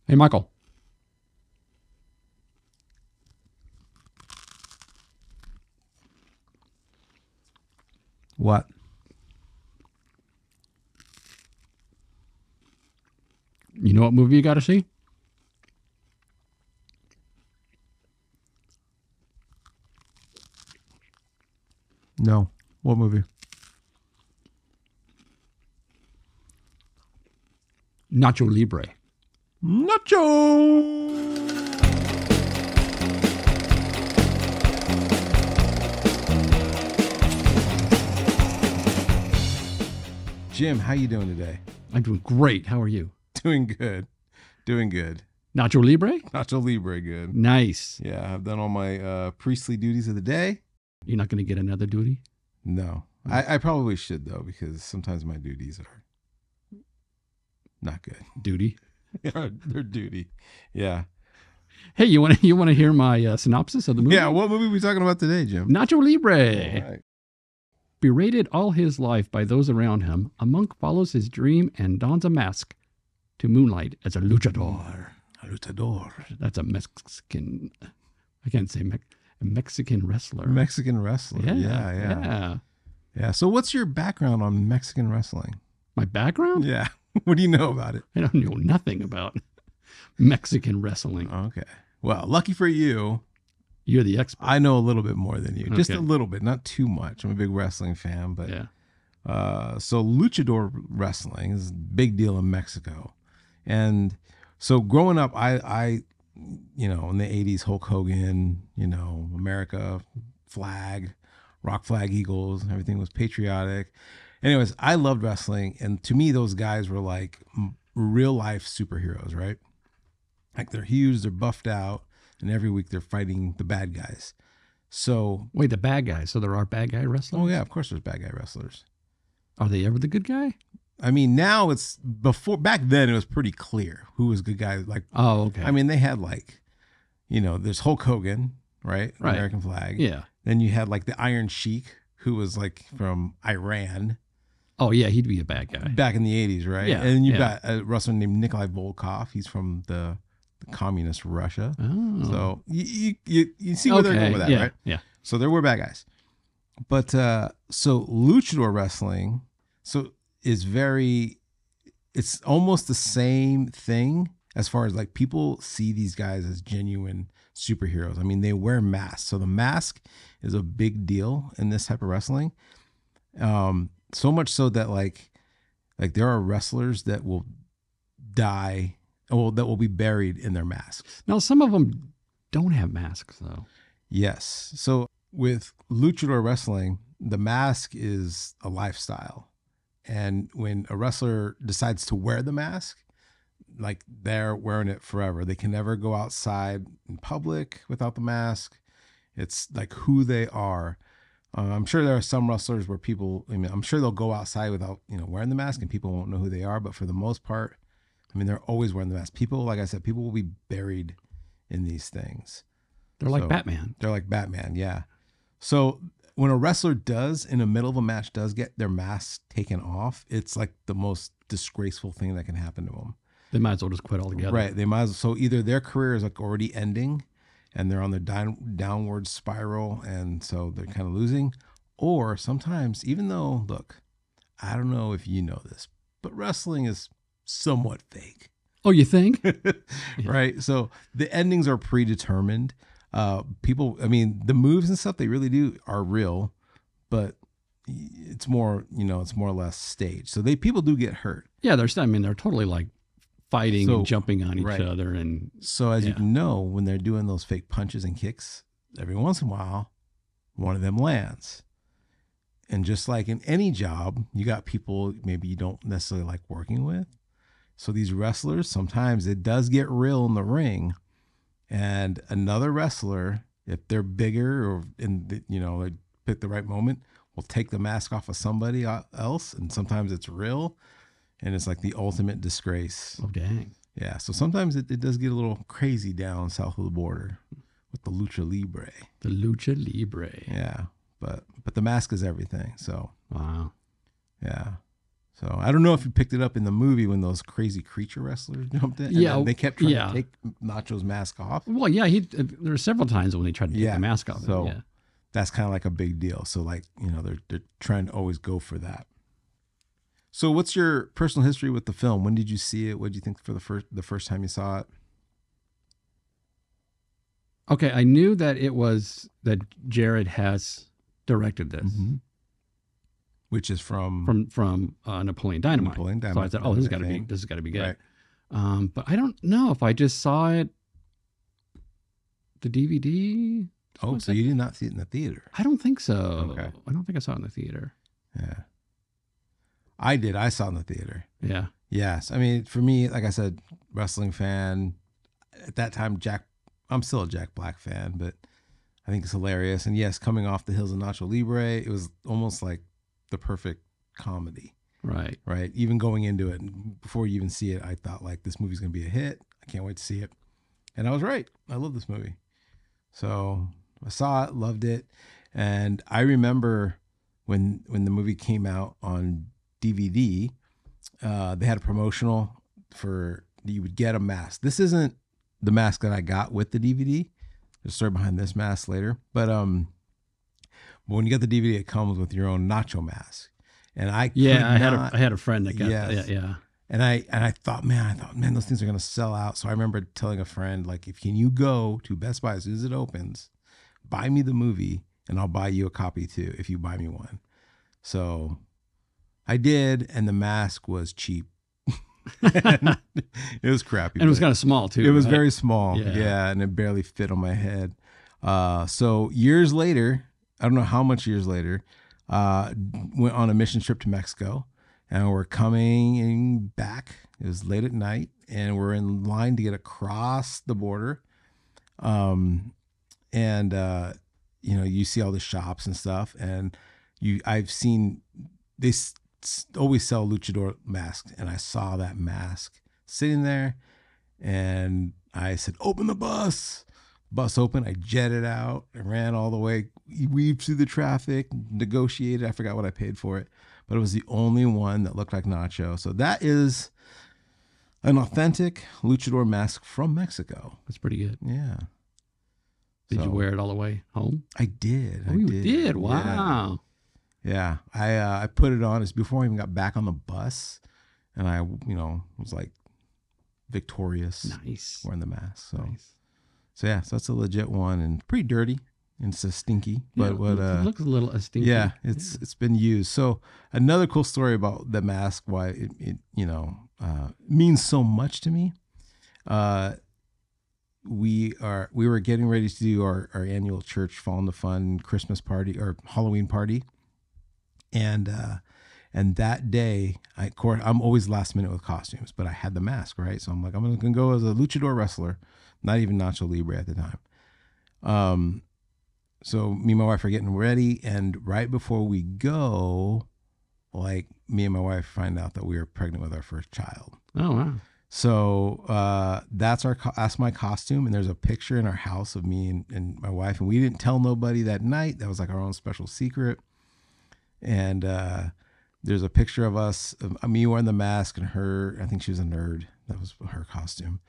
Hey, Michael. What? You know what movie you got to see? No. What movie? Nacho Libre. Nacho! Jim, how you doing today? I'm doing great. How are you? Doing good. Doing good. Nacho Libre? Nacho Libre, good. Nice. Yeah, I've done all my priestly duties of the day. You're not going to get another duty? No. I probably should, though, because sometimes my duties are not good. Duty? They're duty. Yeah. Hey, you want to hear my synopsis of the movie? Yeah, what movie are we talking about today, Jim? Nacho Libre. All right. Berated all his life by those around him, a monk follows his dream and dons a mask to moonlight as a luchador. A luchador. That's a Mexican, I can't say a Mexican wrestler. Mexican wrestler. Yeah. So what's your background on Mexican wrestling? My background? Yeah. What do you know about it? I don't know nothing about Mexican wrestling. Okay. Well, lucky for you, You're the expert. I know a little bit more than you. Just Okay. a little bit, not too much. I'm a big wrestling fan, but Yeah. so luchador wrestling is a big deal in Mexico. And so growing up, I in the 80s, Hulk Hogan, America flag, rock flag eagles, everything was patriotic. Anyways, I loved wrestling. And to me, those guys were like real life superheroes, right? Like they're huge, they're buffed out, and every week they're fighting the bad guys. So, Wait, the bad guys. So there are bad guy wrestlers? oh yeah, of course there's bad guy wrestlers. Are they ever the good guy? I mean, now it's back then it was pretty clear who was good guy. Like, Oh, okay. I mean, they had like, there's Hulk Hogan, right? Right. American flag. Yeah. Then you had like the Iron Sheik, who was like from Iran Oh, yeah, he'd be a bad guy. back in the 80s, right? Yeah, And then you've yeah. got a wrestler named Nikolai Volkov. He's from the communist Russia. Oh. So you see where they're going with that, yeah, right? Yeah. So there were bad guys. But so luchador wrestling it's almost the same thing as far as like people see these guys as genuine superheroes. I mean, they wear masks. So the mask is a big deal in this type of wrestling. So much so that like there are wrestlers that will die, that will be buried in their masks. Now, some of them don't have masks, though. Yes. So with luchador wrestling, the mask is a lifestyle. And when a wrestler decides to wear the mask, like they're wearing it forever. They can never go outside in public without the mask. It's like who they are. I'm sure there are some wrestlers where I'm sure they'll go outside without, wearing the mask and people won't know who they are. But for the most part, they're always wearing the mask. People, like I said, people will be buried in these things. They're like Batman. They're like Batman, yeah. So when a wrestler in the middle of a match, does get their mask taken off, it's like the most disgraceful thing that can happen to them. They might as well just quit altogether. Right. They might as well. So either their career is like already ending and they're on their downward spiral, and so they're kind of losing. Or sometimes, even though, look, I don't know if you know this, but wrestling is somewhat fake. Oh, you think? Right. So the endings are predetermined. People, the moves and stuff they really do are real, but it's more, it's more or less staged. So people do get hurt. Yeah, they're totally like fighting and jumping on each right. other. And so as you know, when they're doing those fake punches and kicks, every once in a while, one of them lands. And just like in any job, you got people maybe you don't necessarily like working with. So these wrestlers, sometimes it does get real in the ring. And another wrestler, if they're bigger or they pick the right moment, will take the mask off of somebody else. And sometimes it's real. And it's like the ultimate disgrace. Oh, dang. Yeah. So sometimes it does get a little crazy down south of the border with the lucha libre. The lucha libre. Yeah. But the mask is everything. So, wow. yeah. So I don't know if you picked it up in the movie when those crazy creature wrestlers jumped in. And Yeah, then they kept trying yeah. to take Nacho's mask off. Well, yeah, there were several times when he tried to take the mask off. So Yeah. that's kind of like a big deal. So like, they're trying to always go for that. So what's your personal history with the film? When did you see it? What did you think for the first time you saw it? Okay, I knew that that Jared has directed this. Mm-hmm. Which is from Napoleon Dynamite. Napoleon Dynamite. So I said, this has got to be good. Right. But I don't know if I just saw it, the DVD. Oh, so you did not see it in the theater? I don't think so. Okay. I don't think I saw it in the theater. Yeah. I did. I saw it in the theater. Yeah. Yes. I mean, for me, like I said, wrestling fan. At that time, I'm still a Jack Black fan, but I think it's hilarious. And yes, coming off the heels of Nacho Libre, it was almost like the perfect comedy. Right. Right. Even going into it, before you even see it, I thought like this movie's going to be a hit. I can't wait to see it. And I was right. I love this movie. So I saw it, loved it. And I remember when the movie came out on DVD, they had a promotional for you would get a mask. This isn't the mask that I got with the DVD. There's a story behind this mask later. But when you get the DVD, it comes with your own nacho mask. And I had a friend that got that. Yeah. And I thought, man, those things are gonna sell out. So I remember telling a friend, like, can you go to Best Buy as soon as it opens, buy me the movie, and I'll buy you a copy too if you buy me one. So I did, and the mask was cheap. It was crappy. And it was kind of small too. It was right? very small. Yeah. Yeah, and it barely fit on my head. So years later, I don't know how much years later, went on a mission trip to Mexico, and we're coming back. It was late at night, and we're in line to get across the border. You see all the shops and stuff, and I've seen they always sell luchador masks, and I saw that mask sitting there, and I said, "Open the bus." Bus open, I jetted out, I ran all the way, weaved through the traffic, negotiated. I forgot what I paid for it, but it was the only one that looked like Nacho. So that is an authentic luchador mask from Mexico. That's pretty good. Yeah. Did you wear it all the way home? I did. Oh, you did? Wow. Yeah. I put it on. It's before I even got back on the bus, and I, was like victorious. Nice. Wearing the mask. So. Nice. So yeah, so that's a legit one and pretty dirty and it's a stinky, but it looks a little stinky. Yeah, it's been used. So another cool story about the mask, why it means so much to me. We were getting ready to do our annual church Fall in the Fun Christmas party or Halloween party, and that day I'm always last minute with costumes, but I had the mask, right? So I'm like, I'm gonna go as a luchador wrestler. Not even Nacho Libre at the time. So me and my wife are getting ready, and right before we go, like me and my wife find out that we are pregnant with our first child. Oh wow! So that's my costume, and there's a picture in our house of me and my wife, and we didn't tell nobody that night. That was like our own special secret. And there's a picture of us, me wearing the mask, and her. I think she was a nerd. That was her costume.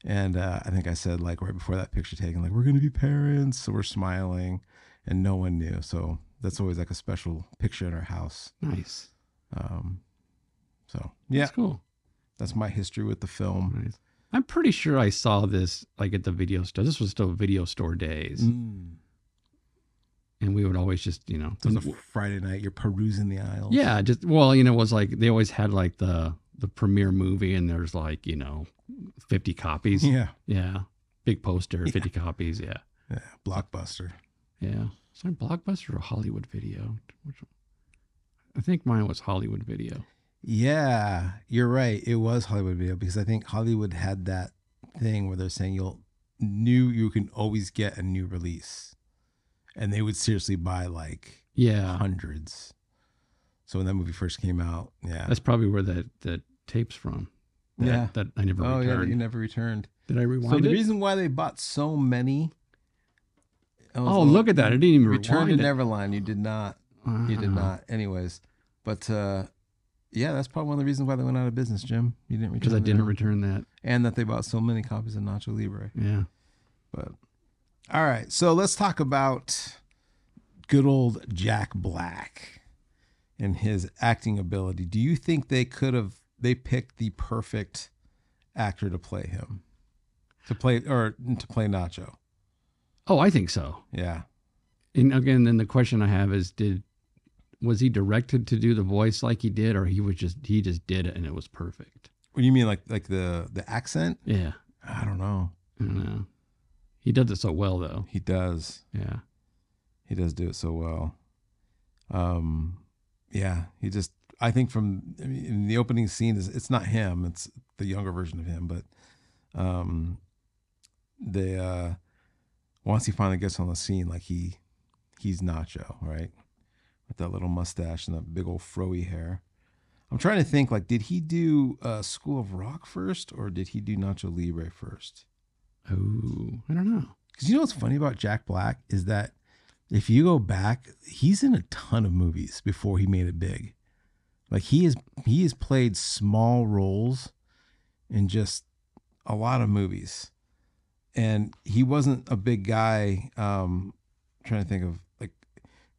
And I think I said, like, right before that picture taken, like, we're going to be parents. So we're smiling, and no one knew. So that's always like a special picture in our house. Nice. So, yeah. That's cool. That's my history with the film. Nice. I'm pretty sure I saw this, like, at the video store. This was still video store days. Mm. And we would always just, It was a Friday night. You're perusing the aisles. Yeah. It was like, they always had, like, the premiere movie, and there's, like, 50 copies. Yeah. Yeah. Big poster, 50 copies. Yeah. Yeah. Blockbuster. Yeah. Was it Blockbuster or Hollywood Video? Which one? I think mine was Hollywood Video. Yeah, you're right. It was Hollywood Video, because I think Hollywood had that thing where they're saying you can always get a new release, and they would seriously buy like hundreds. So when that movie first came out, that's probably where that tape's from. That I never returned. Oh yeah, you never returned. Did I rewind So the it? reason why they bought so many. Look at that! I didn't even Return to rewind it. Neverland. You did not. You did not. Anyways, but Yeah, that's probably one of the reasons why they went out of business, Jim. You didn't return Because I didn't return that. and that they bought so many copies of Nacho Libre. Yeah. But all right, so let's talk about good old Jack Black and his acting ability. Do you think they picked the perfect actor to play him, to play Nacho? Oh, I think so. Yeah. And again, then the question I have is, was he directed to do the voice like he did, or he just did it and it was perfect? What do you mean, like the accent? Yeah. I don't know. I don't know. He does it so well, though. He does. Yeah. He does do it so well. Yeah. I think in the opening scene it's not him. It's the younger version of him. But once he finally gets on the scene, like he's Nacho, right? With that little mustache and that big old froey hair. I'm trying to think, like, did he do School of Rock first, or did he do Nacho Libre first? Oh, I don't know. Because you know what's funny about Jack Black is that if you go back, he's in a ton of movies before he made it big. Like he has played small roles in just a lot of movies, and he wasn't a big guy. Trying to think of, like,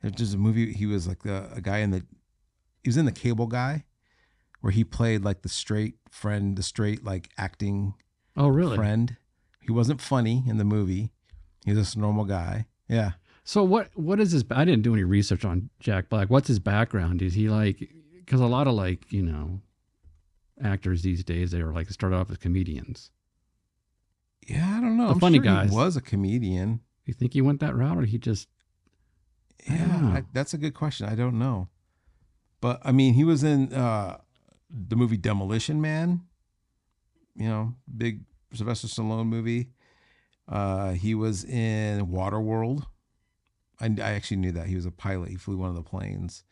there's just a movie he was like a guy he was in The Cable Guy, where he played like the straight friend, the straight like acting. Oh, really? Friend. He wasn't funny in the movie. He was just a normal guy. Yeah. So what is his? I didn't do any research on Jack Black. What's his background? Is he like? Because a lot of actors these days, they are like started off as comedians. Yeah, I don't know. The I'm funny sure guys. He was a comedian. You think he went that route, or he just? Yeah, that's a good question. I don't know, but I mean, he was in the movie Demolition Man. Big Sylvester Stallone movie. He was in Waterworld. I actually knew that. He was a pilot. He flew one of the planes.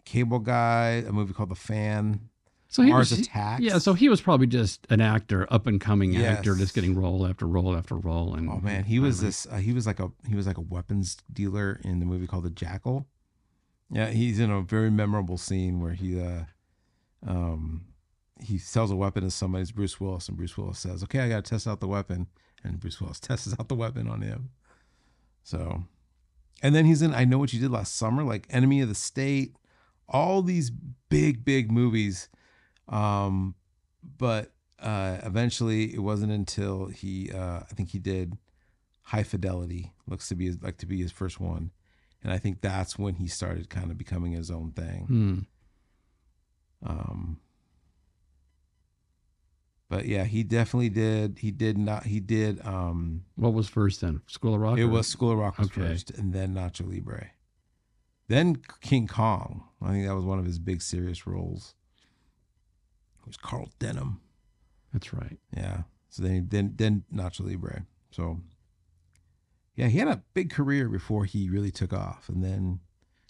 Cable Guy, a movie called The Fan. So Mars Attacks. Yeah, so he was probably just an actor, up and coming actor, Yes. just getting role after role after role. And Oh man, he was like a weapons dealer in the movie called The Jackal. Yeah, he's in a very memorable scene where he sells a weapon to somebody. It's Bruce Willis, and Bruce Willis says, "Okay, I got to test out the weapon," and Bruce Willis tests out the weapon on him. So, and then he's in I Know What You Did Last Summer, like Enemy of the State, all these big movies. But eventually, it wasn't until I think he did High Fidelity, looks to be his first one, and I think that's when he started kind of becoming his own thing. But yeah, he definitely did. He did not. He did. What was first then? School of Rock? It was School of Rock was first, and then Nacho Libre. Then King Kong. I think that was one of his big serious roles. It was Carl Denham. That's right. Yeah. So then Nacho Libre. So yeah, he had a big career before he really took off, and then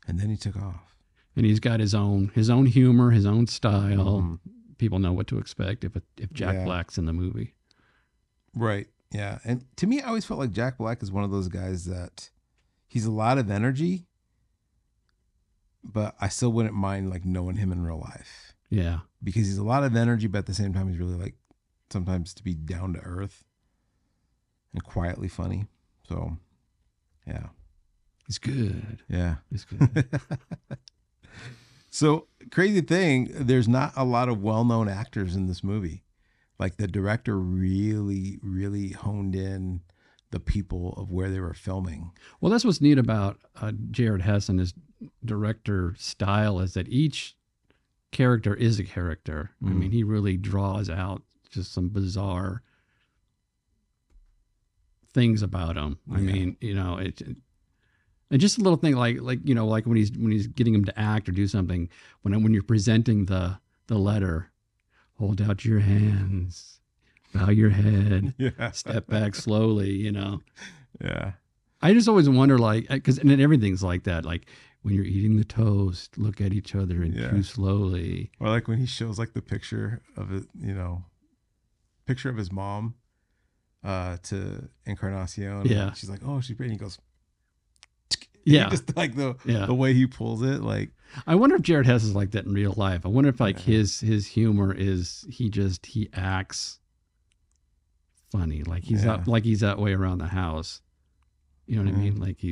he took off. And he's got his own humor, his own style. Mm-hmm. People know what to expect if Jack Black's in the movie. Right. Yeah. And to me, I always felt like Jack Black is one of those guys that he's a lot of energy, but I still wouldn't mind like knowing him in real life. Yeah. Because he's a lot of energy, but at the same time, he's really like sometimes to be down to earth and quietly funny. So, yeah. He's good. Yeah. He's good. So, crazy thing, there's not a lot of well-known actors in this movie. Like the director really, really honed in the people of where they were filming. Well, that's what's neat about Jared Hess and his director style is that each character is a character. I mean, he really draws out just some bizarre things about them. I mean, and just a little thing like when he's getting him to act or do something, when you're presenting the letter, hold out your hands, bow your head, step back slowly, Yeah. I just always wonder, like, because and then everything's like that, like when you're eating the toast, look at each other and chew slowly. Or like when he shows like the picture of it, picture of his mom to Encarnacion. Yeah. She's like, oh, she's pretty. And he goes, Yeah. Just like the Yeah. way he pulls it, like. I wonder if Jared Hess is like that in real life. I wonder if like his humor is he acts funny, like he's that way around the house. You know what I mean? Like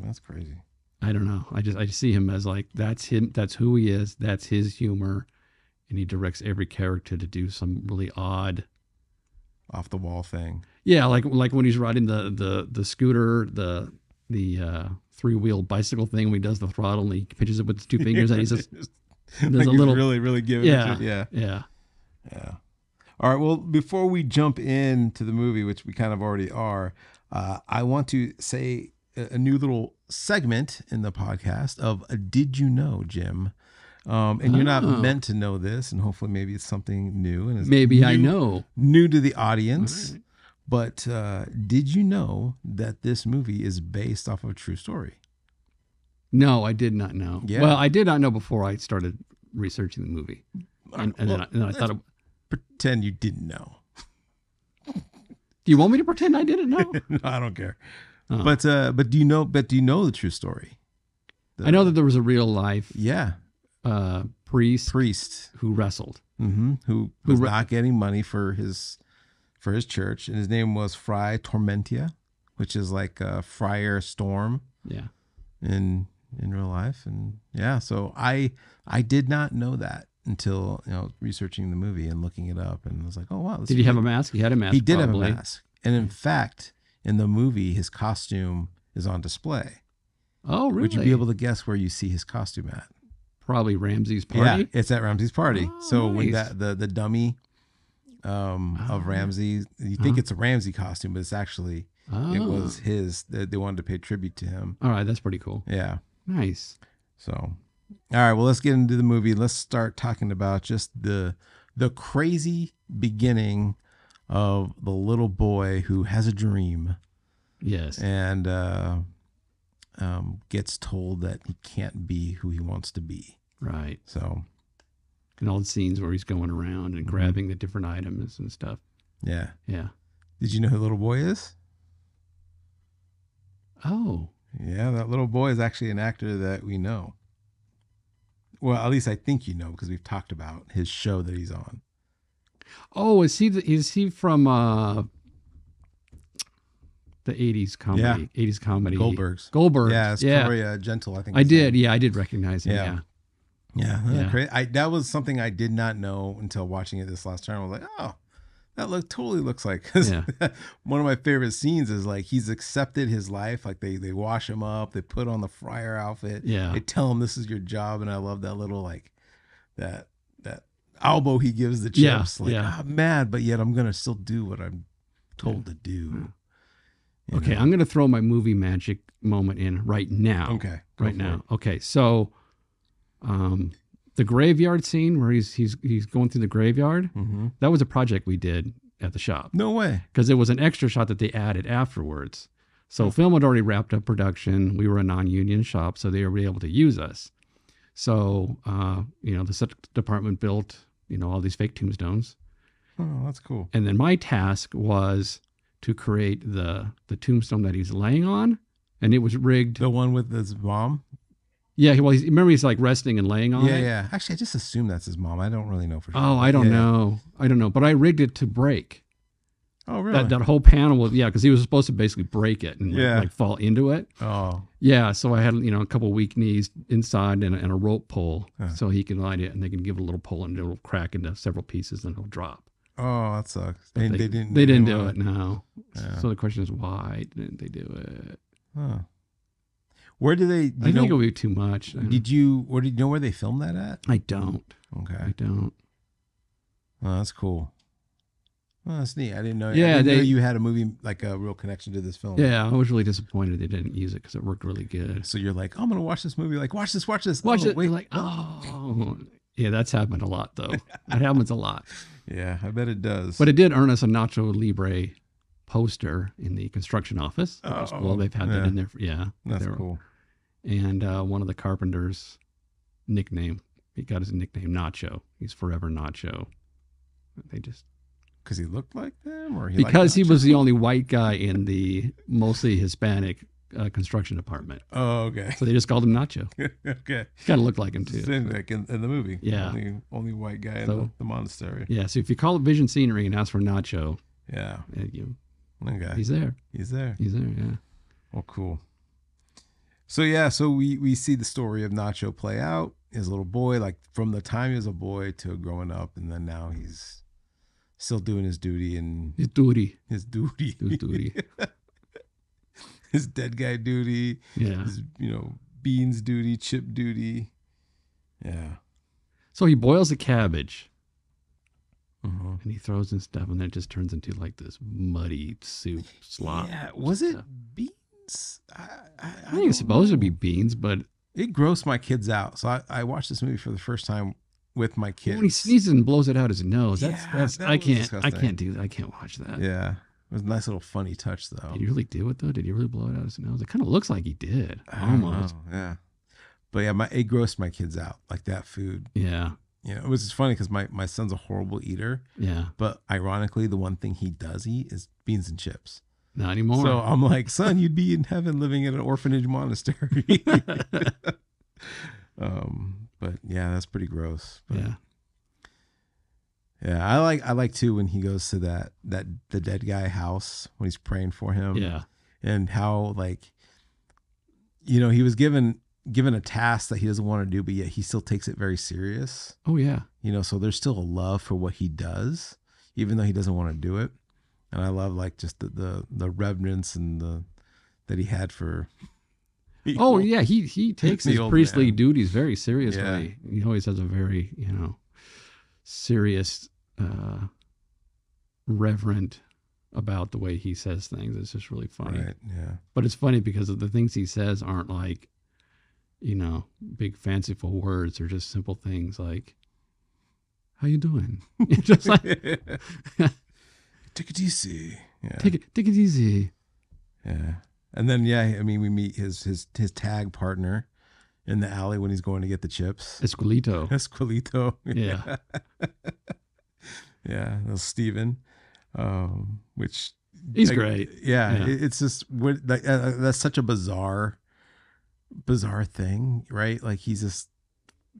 That's crazy. I don't know. I just see him as like that's him. That's who he is. That's his humor, and he directs every character to do some really odd, off the wall thing. Yeah, like when he's riding the scooter, the 3-wheel bicycle thing. When he does the throttle and he pitches it with his 2 fingers, and he just there's like a little really giving it. Yeah. All right. Well, before we jump into the movie, which we kind of already are, I want to say a new little segment in the podcast of Did You Know, Jim? And you're not meant to know this, and hopefully maybe it's something new. And it's maybe I know. New to the audience. Right. But did you know that this movie is based off of a true story? No, I did not know. Yeah. Well, I did not know before I started researching the movie. And then I thought... Pretend you didn't know. Do you want me to pretend I didn't know? No, I don't care. Oh. But do you know the true story? I know that there was a real life priest who wrestled. Mm-hmm. Who was not getting money for his church, and his name was Fry Tormentia, which is like a Friar Storm. Yeah. In real life. And so I did not know that until researching the movie and looking it up, and I was like, oh wow. Did he have a mask? He had a mask. He did probably have a mask, and in fact, in the movie, his costume is on display. Oh, really? Would you be able to guess where you see his costume at? Probably Ramsey's party. Yeah, it's at Ramsey's party. Oh, so nice. when the dummy of Ramsey, you think it's a Ramsey costume, but it's actually it was his. They wanted to pay tribute to him. All right, that's pretty cool. Yeah, nice. So, all right, well, let's get into the movie. Let's start talking about just the crazy beginning of the little boy who has a dream. Yes, and gets told that he can't be who he wants to be. Right. So, and all the scenes where he's going around and grabbing the different items and stuff. Yeah. Yeah. Did you know who the little boy is? Oh. Yeah, that little boy is actually an actor that we know. Well, at least I think you know, because we've talked about his show that he's on. Oh, is he from the 80s comedy? Yeah. 80s comedy. Goldberg's. Yeah, it's Corey Gentle, I think. I did. Yeah, I did recognize him. Yeah. Yeah. That was something I did not know until watching it this last time. I was like, oh, that totally looks like. One of my favorite scenes is like he's accepted his life. Like they wash him up, they put on the friar outfit. Yeah. They tell him this is your job, and I love that little like that elbow he gives the chips. I'm mad, but yet I'm gonna still do what I'm told to do. Okay, I'm gonna throw my movie magic moment in right now. Okay, right now. Okay, so the graveyard scene where he's going through the graveyard, that was a project we did at the shop. No way. Because it was an extra shot that they added afterwards. So film had already wrapped up production. We were a non-union shop, so they were able to use us. So, the set department built, all these fake tombstones. Oh, that's cool. And then my task was to create the tombstone that he's laying on, and it was rigged. The one with his mom? Yeah, well, remember he's like resting and laying on it? Yeah. Actually, I just assume that's his mom. I don't really know for sure. Oh, I don't know. I don't know. But I rigged it to break. Oh, really? That whole panel was, because he was supposed to basically break it and like fall into it. Oh. Yeah, so I had, a couple weak knees inside and a rope pull so he can light it, and they can give it a little pull and it'll crack into several pieces and it'll drop. Oh, that sucks. They didn't do it, no. Yeah. So the question is, why didn't they do it? Huh. Where do they? I think it would be too much. Did you know where they filmed that at? I don't. Okay. I don't. Oh, that's cool. Oh, that's neat. I didn't know. Yeah, I didn't know you had a movie, like a real connection to this film. Yeah, I was really disappointed they didn't use it because it worked really good. So you're like, I'm gonna watch this movie. Like, watch this. Watch it. Wait, like, yeah, that's happened a lot though. That happens a lot. Yeah, I bet it does. But it did earn us a Nacho Libre poster in the construction office. Which is cool. They've had that in there. That's cool. And one of the carpenters' nickname, he got his nickname Nacho. He's forever Nacho. They just because he looked like them, or because he was the only white guy in the mostly Hispanic construction department. Oh, okay. So they just called him Nacho. Okay. Kind of looked like him too. Same like in the movie. Yeah. Only white guy in So- the monastery. Yeah. So if you call it Vision Scenery and ask for Nacho, Yeah. Okay. he's there. He's there. He's there. Yeah. Oh, cool. So yeah, so we see the story of Nacho play out. His little boy, like from the time he was a boy to growing up, and then now he's still doing his duty and His duty. his duty, His duty. his dead guy duty, Yeah. his beans duty, chip duty. Yeah. So he boils the cabbage Uh-huh. and he throws in stuff, and then it just turns into like this muddy soup slop. Yeah. Was it stuff. beans? I think it's supposed to be beans, but It grossed my kids out. So I watched this movie for the first time with my kids. when he sneezes and blows it out his nose, Yeah, that's that I was can't disgusting. do that. I can't watch that. Yeah. It was a nice little funny touch though. Did he really do it though? Did he really blow it out his nose? It kind of looks like he did. I don't Almost. know, yeah. But yeah, it grossed my kids out. Like that food. Yeah. It was just funny because my son's a horrible eater. Yeah. But ironically, the one thing he does eat is beans and chips. Not anymore. So I'm like, son, you'd be in heaven living in an orphanage monastery. But yeah, that's pretty gross. But yeah. yeah, I like too when he goes to the dead guy house when he's praying for him. Yeah. And how like, he was given a task that he doesn't want to do, but yet he still takes it very serious. Oh yeah. So there's still a love for what he does, even though he doesn't want to do it. And I love like just the reverence and that he had for. Oh yeah. He takes The his old priestly man. duties very seriously. Yeah. He always has a very serious, reverent about the way he says things. It's just really funny. Right. Yeah. But it's funny because of the things he says aren't like, big fanciful words. They're just simple things like, "How you doing?" Just like, Take it easy. Yeah. take it easy. Yeah. And then we meet his tag partner in the alley when he's going to get the chips. Esquilito. Esquilito. Yeah. Yeah. That's Steven. Which He's great. Yeah. Yeah. It's just that's such a bizarre thing, right? Like he's just,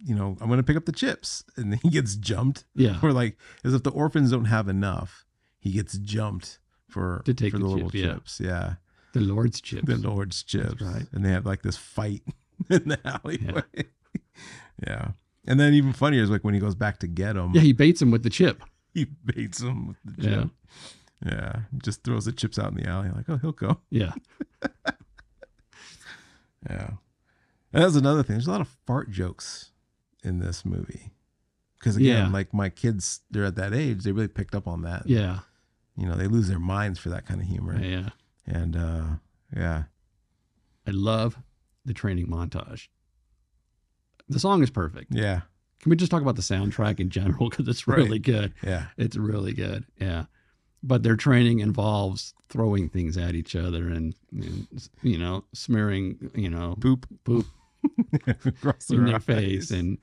I'm going to pick up the chips, and then he gets jumped. Yeah. Or like as if the orphans don't have enough, he gets jumped for To take the the little chip, yeah. chips. Yeah. The Lord's chips. The Lord's chips. right. And they have like this fight in the alleyway. Yeah. And then even funnier is like when he goes back to get him, Yeah, he baits him with the chip. he baits him with the Yeah. chip. Yeah. Just throws the chips out in the alley. Like, oh, he'll go. Yeah. Yeah. And that's another thing. There's a lot of fart jokes in this movie. Because again, Yeah. like my kids, they're at that age, they really picked up on that. Yeah. They lose their minds for that kind of humor. Yeah. And yeah. I love the training montage. The song is perfect. Yeah. Can we just talk about the soundtrack in general? Because it's Right. really good. Yeah. It's really good. Yeah. But their training involves throwing things at each other and smearing, Poop poop across in their eyes. face and,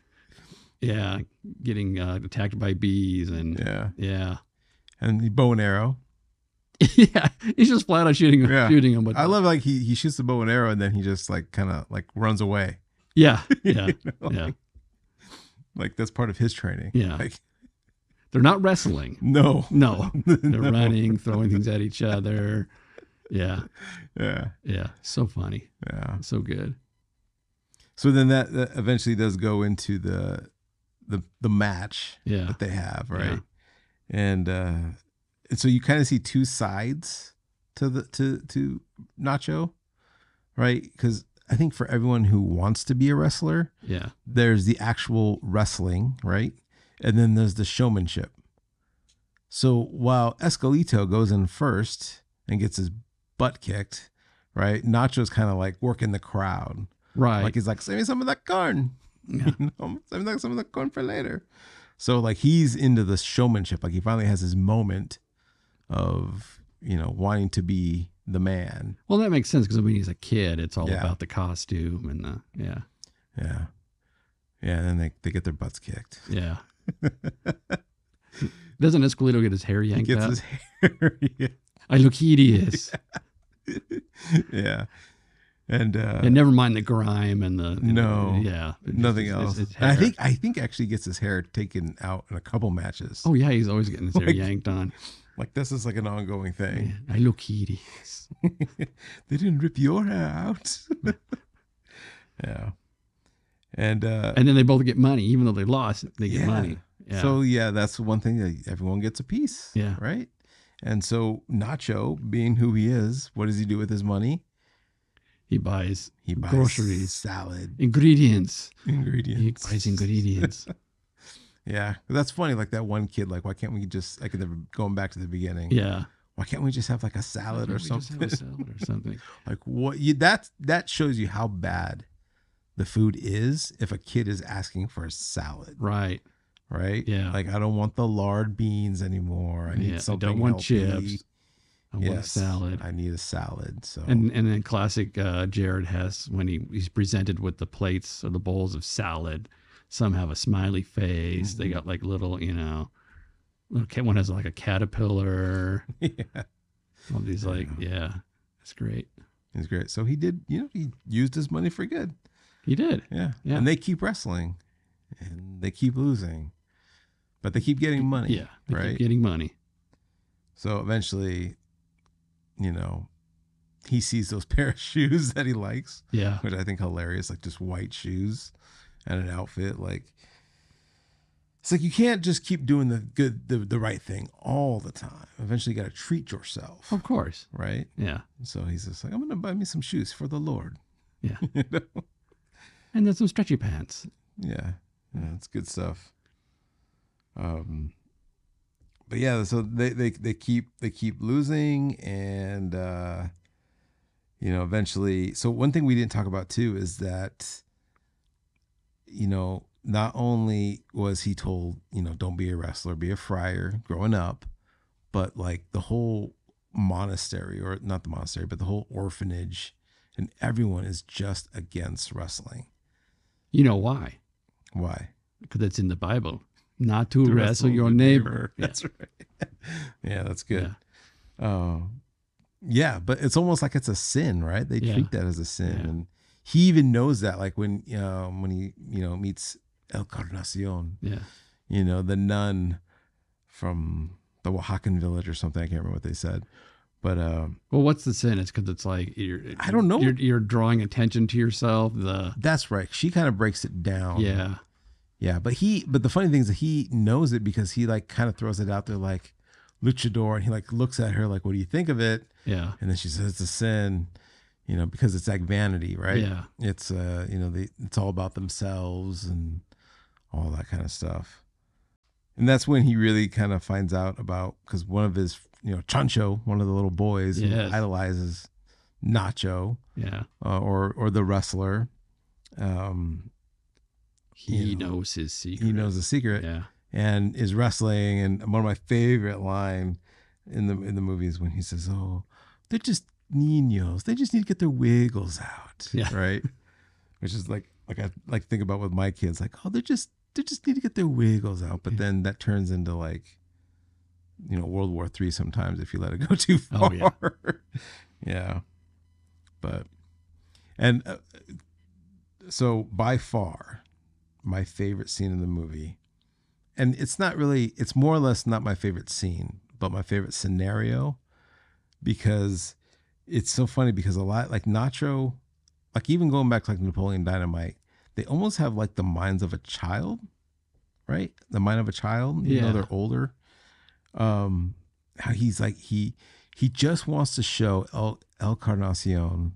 getting attacked by bees and, Yeah. And the bow and arrow. yeah, he's just flat out shooting Yeah. him with I love like he shoots the bow and arrow and then he just like kind of like runs away. Yeah. Yeah. Like, Yeah. like that's part of his training. Yeah. Like They're not wrestling. no. No. They're No. running, throwing things at each other. Yeah. Yeah. Yeah. So funny. Yeah. So good. So then that eventually does go into the match Yeah. that they have, right? Yeah. And so you kind of see two sides to Nacho, right? Because I think for everyone who wants to be a wrestler, Yeah. there's the actual wrestling, right? And then there's the showmanship. So while Esquilito goes in first and gets his butt kicked, right? Nacho's kind of like working the crowd. Right. Like he's like, save me some of that corn. Yeah. Save me some of the corn for later. So like he's into the showmanship. Like he finally has his moment of, wanting to be the man. Well, that makes sense because when he's a kid, it's all Yeah. about the costume and the Yeah. Yeah. And then they get their butts kicked. yeah. Doesn't Esquilito get his hair He yanked gets out? his hair. I look hideous. Yeah. And never mind the grime and the no, yeah, nothing else. It's And hair. I think actually gets his hair taken out in a couple matches. Oh yeah, he's always getting his hair Like- yanked on. Like this is like an ongoing thing. Yeah, I look hideous. They didn't rip your hair out. Yeah. And then they both get money, even though they lost. They get money. Yeah. So yeah, that's one thing that everyone gets a piece. Yeah. Right. And so Nacho, being who he is, what does he do with his money? he buys groceries, salad, ingredients. He ingredients. buys ingredients. Yeah, that's funny. Like that one kid. Like, why can't we just like going back to the beginning? Yeah. Why can't we just have like a salad or something? Just have a salad or something. Like what? That shows you how bad the food is if a kid is asking for a salad. Right. Right. Yeah. Like I don't want the lard beans anymore. I need something. I don't want healthy. chips. I want a salad. I need a salad. So and then classic Jared Hess, when he's presented with the plates or the bowls of salad, some have a smiley face. Mm-hmm. They got like little, one has like a caterpillar. yeah, All these it's great. it's great. So he did. He used his money for good. He did. Yeah. Yeah. And they keep wrestling, and they keep losing, but they keep getting money. Yeah. They right. keep getting money. So eventually, he sees those pair of shoes that he likes. Yeah. Which I think hilarious, like just white shoes and an outfit. Like it's like you can't just keep doing the right thing all the time. Eventually, you got to treat yourself. Of course. Right. Yeah. So he's just like, I'm gonna buy me some shoes for the Lord. Yeah. And then some stretchy pants. Yeah. Yeah, it's good stuff. But yeah, so they keep losing, and eventually. So one thing we didn't talk about too is that not only was he told don't be a wrestler, be a friar growing up, but like the whole monastery, or not the monastery, but the whole orphanage, and everyone is just against wrestling. You know why? Why? Because it's in the Bible. Not to wrestle your neighbor. That's right. Yeah, that's good. Yeah. Yeah, but it's almost like it's a sin, right? They treat that as a sin, Yeah. and he even knows that. Like when he meets El Carnacion, the nun from the Oaxacan village or something. I can't remember what they said, but well, what's the sin? It's because it's like I don't know. You're drawing attention to yourself. That's right. She kind of breaks it down. Yeah. Yeah, but the funny thing is that he knows it because he like kind of throws it out there like luchador, and he like looks at her like, what do you think of it? Yeah. And then she says it's a sin, because it's like vanity, right? Yeah. It's it's all about themselves and all that kind of stuff. And that's when he really kind of finds out about, because one of his, Chancho, one of the little boys who idolizes Nacho, or the wrestler, he knows his secret. He knows the secret, yeah, and is wrestling. And one of my favorite line in the movie is when he says, "Oh, they're just niños. They just need to get their wiggles out." Yeah, right. Which is like I like think about with my kids, like, oh, they just need to get their wiggles out. But then that turns into like, World War III sometimes if you let it go too far. Oh, yeah. Yeah. But, and so by far, my favorite scene in the movie, and it's more or less not my favorite scene, but my favorite scenario, because it's so funny because a lot, like Nacho, like even going back to like Napoleon Dynamite, they almost have like the minds of a child, right? The mind of a child, even though they're older. How he's like, he just wants to show El Carnacion,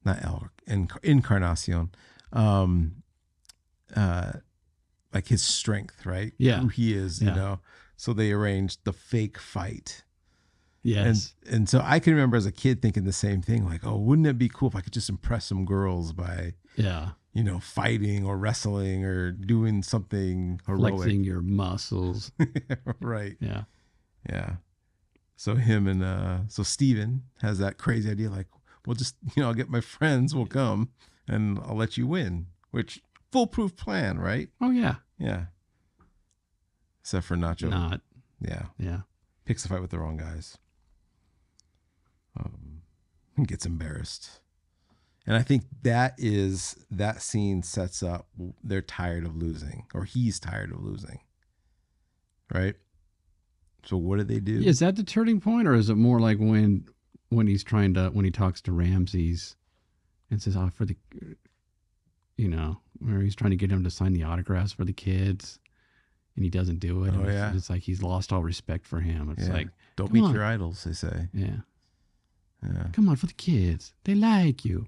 not Encarnacion, like his strength, right? Yeah. Who he is, So they arranged the fake fight. Yes. And so I can remember as a kid thinking the same thing, like, oh, wouldn't it be cool if I could just impress some girls by, fighting or wrestling or doing something heroic. Flexing your muscles. Right. Yeah. Yeah. So him and so Steven has that crazy idea, like, we'll just, I'll get my friends, we'll come and I'll let you win, which foolproof plan, right? Oh, yeah. Yeah. Except for Nacho. Not. Yeah. Yeah. Picks a fight with the wrong guys. And gets embarrassed. And I think that scene sets up they're tired of losing, or he's tired of losing. Right? So what do they do? Is that the turning point, or is it more like when he's when he talks to Ramses and says, "Oh, for the," where he's trying to get him to sign the autographs for the kids, and he doesn't do it. Oh, and yeah. It's like he's lost all respect for him. It's like, don't come meet on. your idols, they say. Yeah. Yeah. Come on, for the kids. They like you.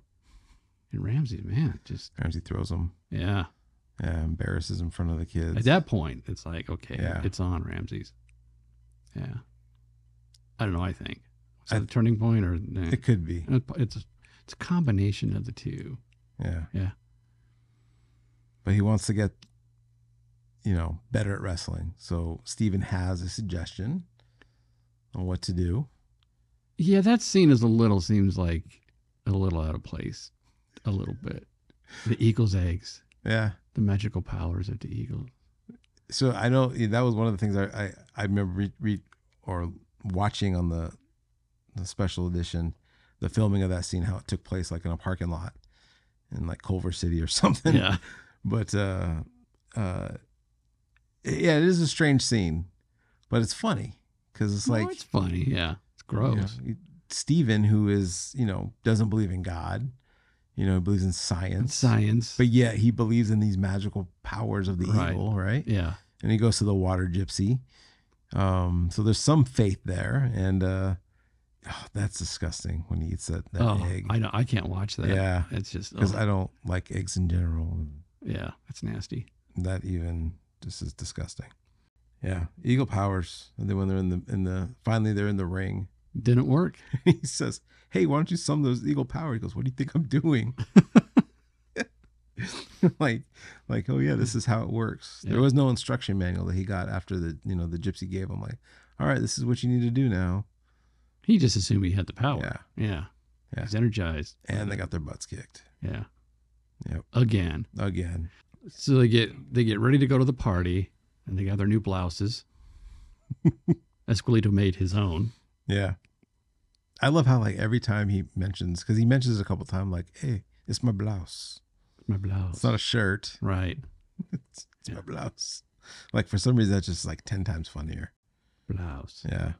And Ramsey, man, Ramsey throws him. Yeah. Yeah, embarrasses in front of the kids. At that point, it's like, okay, Yeah. it's on Ramses. Yeah. I don't know, I think. Is that a turning point, or it could be. It's a combination of the two. Yeah. Yeah. But he wants to get, better at wrestling. So Steven has a suggestion on what to do. Yeah, that scene seems like a little out of place. A little bit. The eagle's eggs. Yeah. The magical powers of the eagle. So I know that was one of the things I remember or watching on the special edition, the filming of that scene, how it took place like in a parking lot in like Culver City or something. Yeah. But it is a strange scene, but it's funny because it's like, it's funny. Yeah. It's gross. Steven, who is, doesn't believe in God, he believes in science, but yet he believes in these magical powers of the eagle, right? Yeah. And he goes to the water gypsy. So there's some faith there. And, that's disgusting when he eats that egg. I know. I can't watch that. Yeah. It's just, because I don't like eggs in general. Yeah. It's nasty. That even just is disgusting. Yeah. Eagle powers. And then when they're finally they're in the ring. Didn't work. He says, "Hey, why don't you summon those eagle powers?" He goes, "What do you think I'm doing?" like, oh yeah, this is how it works. Yeah. There was no instruction manual that he got after the gypsy gave him. Like, all right, this is what you need to do now. He just assumed he had the power. Yeah. Yeah. He's energized. And they got their butts kicked. Yeah. Yep. Again. So they get ready to go to the party, and they got their new blouses. Esquilito made his own. Yeah. I love how like every time he mentions, because he mentions it a couple times, like, "Hey, it's my blouse. My blouse. It's not a shirt." Right. It's my blouse. Like for some reason that's just like 10 times funnier. Blouse. Yeah.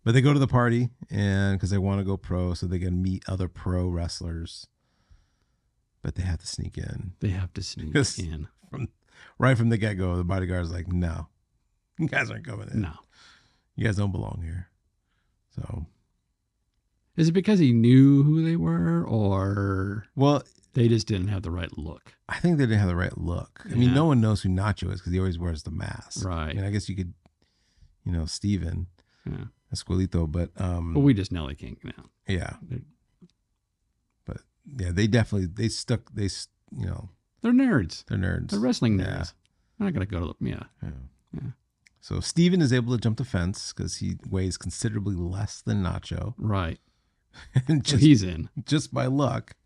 But they go to the party and because they want to go pro, so they can meet other pro wrestlers. But they have to sneak in. Right from the get-go, the bodyguard's like, "No, you guys aren't coming in. No. You guys don't belong here." So is it because he knew who they were, or they just didn't have the right look? I think they didn't have the right look. I mean, no one knows who Nacho is because he always wears the mask. Right. I mean, I guess you could, Steven, yeah, Esquilito, but we just know they can't now. Yeah. But yeah, they definitely they're nerds. They're nerds. They're wrestling nerds. Yeah. They're not gonna go to yeah. So Steven is able to jump the fence because he weighs considerably less than Nacho. Right. And he's in. Just by luck,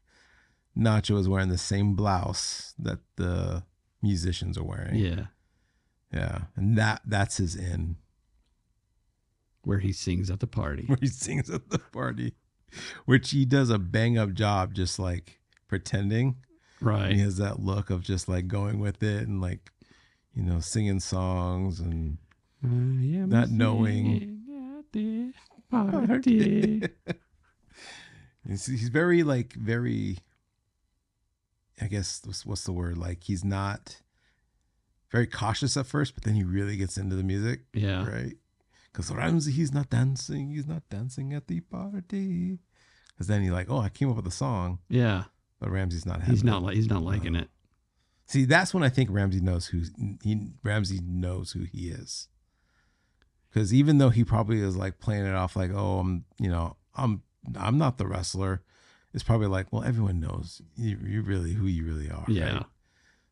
Nacho is wearing the same blouse that the musicians are wearing. Yeah. Yeah. And that's his in. Where he sings at the party. Which he does a bang up job just like pretending. Right. And he has that look of just like going with it and like, singing songs and not knowing. At the party. He's very like, I guess, what's the word? Like he's not very cautious at first, but then he really gets into the music. Yeah. Right. Because Ramsey, he's not dancing at the party. Because then he's like, "Oh, I came up with a song." Yeah. But Ramsey's not he's not liking it. See, that's when I think Ramsey knows who he is. Because even though he probably is like playing it off like, "Oh, I'm not the wrestler," it's probably like, well, everyone knows you're really who you really are. Yeah. Right?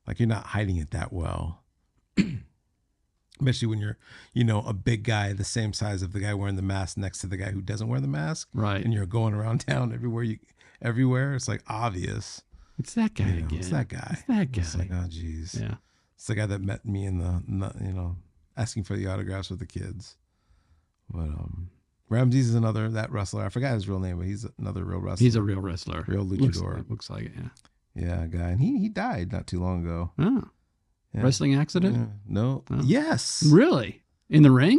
Like you're not hiding it that well. Especially when you're, a big guy the same size of the guy wearing the mask next to the guy who doesn't wear the mask. Right. And you're going around town everywhere. It's like obvious. It's that guy again. It's that guy. It's like, oh, geez. Yeah. It's the guy that met me in the asking for the autographs with the kids. But, Ramses is that wrestler. I forgot his real name, but he's another real wrestler. He's a real wrestler. Real luchador. Looks like it, yeah. Yeah, guy. And he died not too long ago. Oh. Yeah. Wrestling accident? Yeah. No. Oh. Yes. Really? In the ring?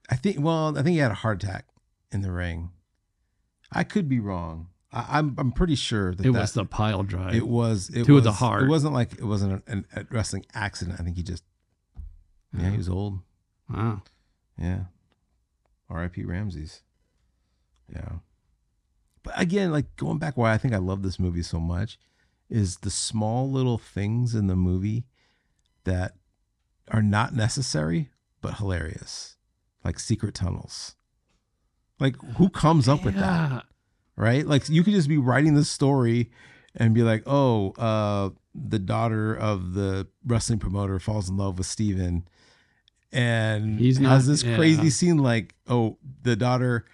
I think he had a heart attack in the ring. I could be wrong. I'm pretty sure that it was the pile drive. It was to the heart. It wasn't a wrestling accident. I think he just he was old. Wow. Yeah. R.I.P. Ramses. Yeah. But again, like going back, why I think I love this movie so much is the small little things in the movie that are not necessary but hilarious, like secret tunnels. Like who comes up with that? Right? Like you could just be writing this story and be like, oh, the daughter of the wrestling promoter falls in love with Steven and has this crazy scene like, oh, the daughter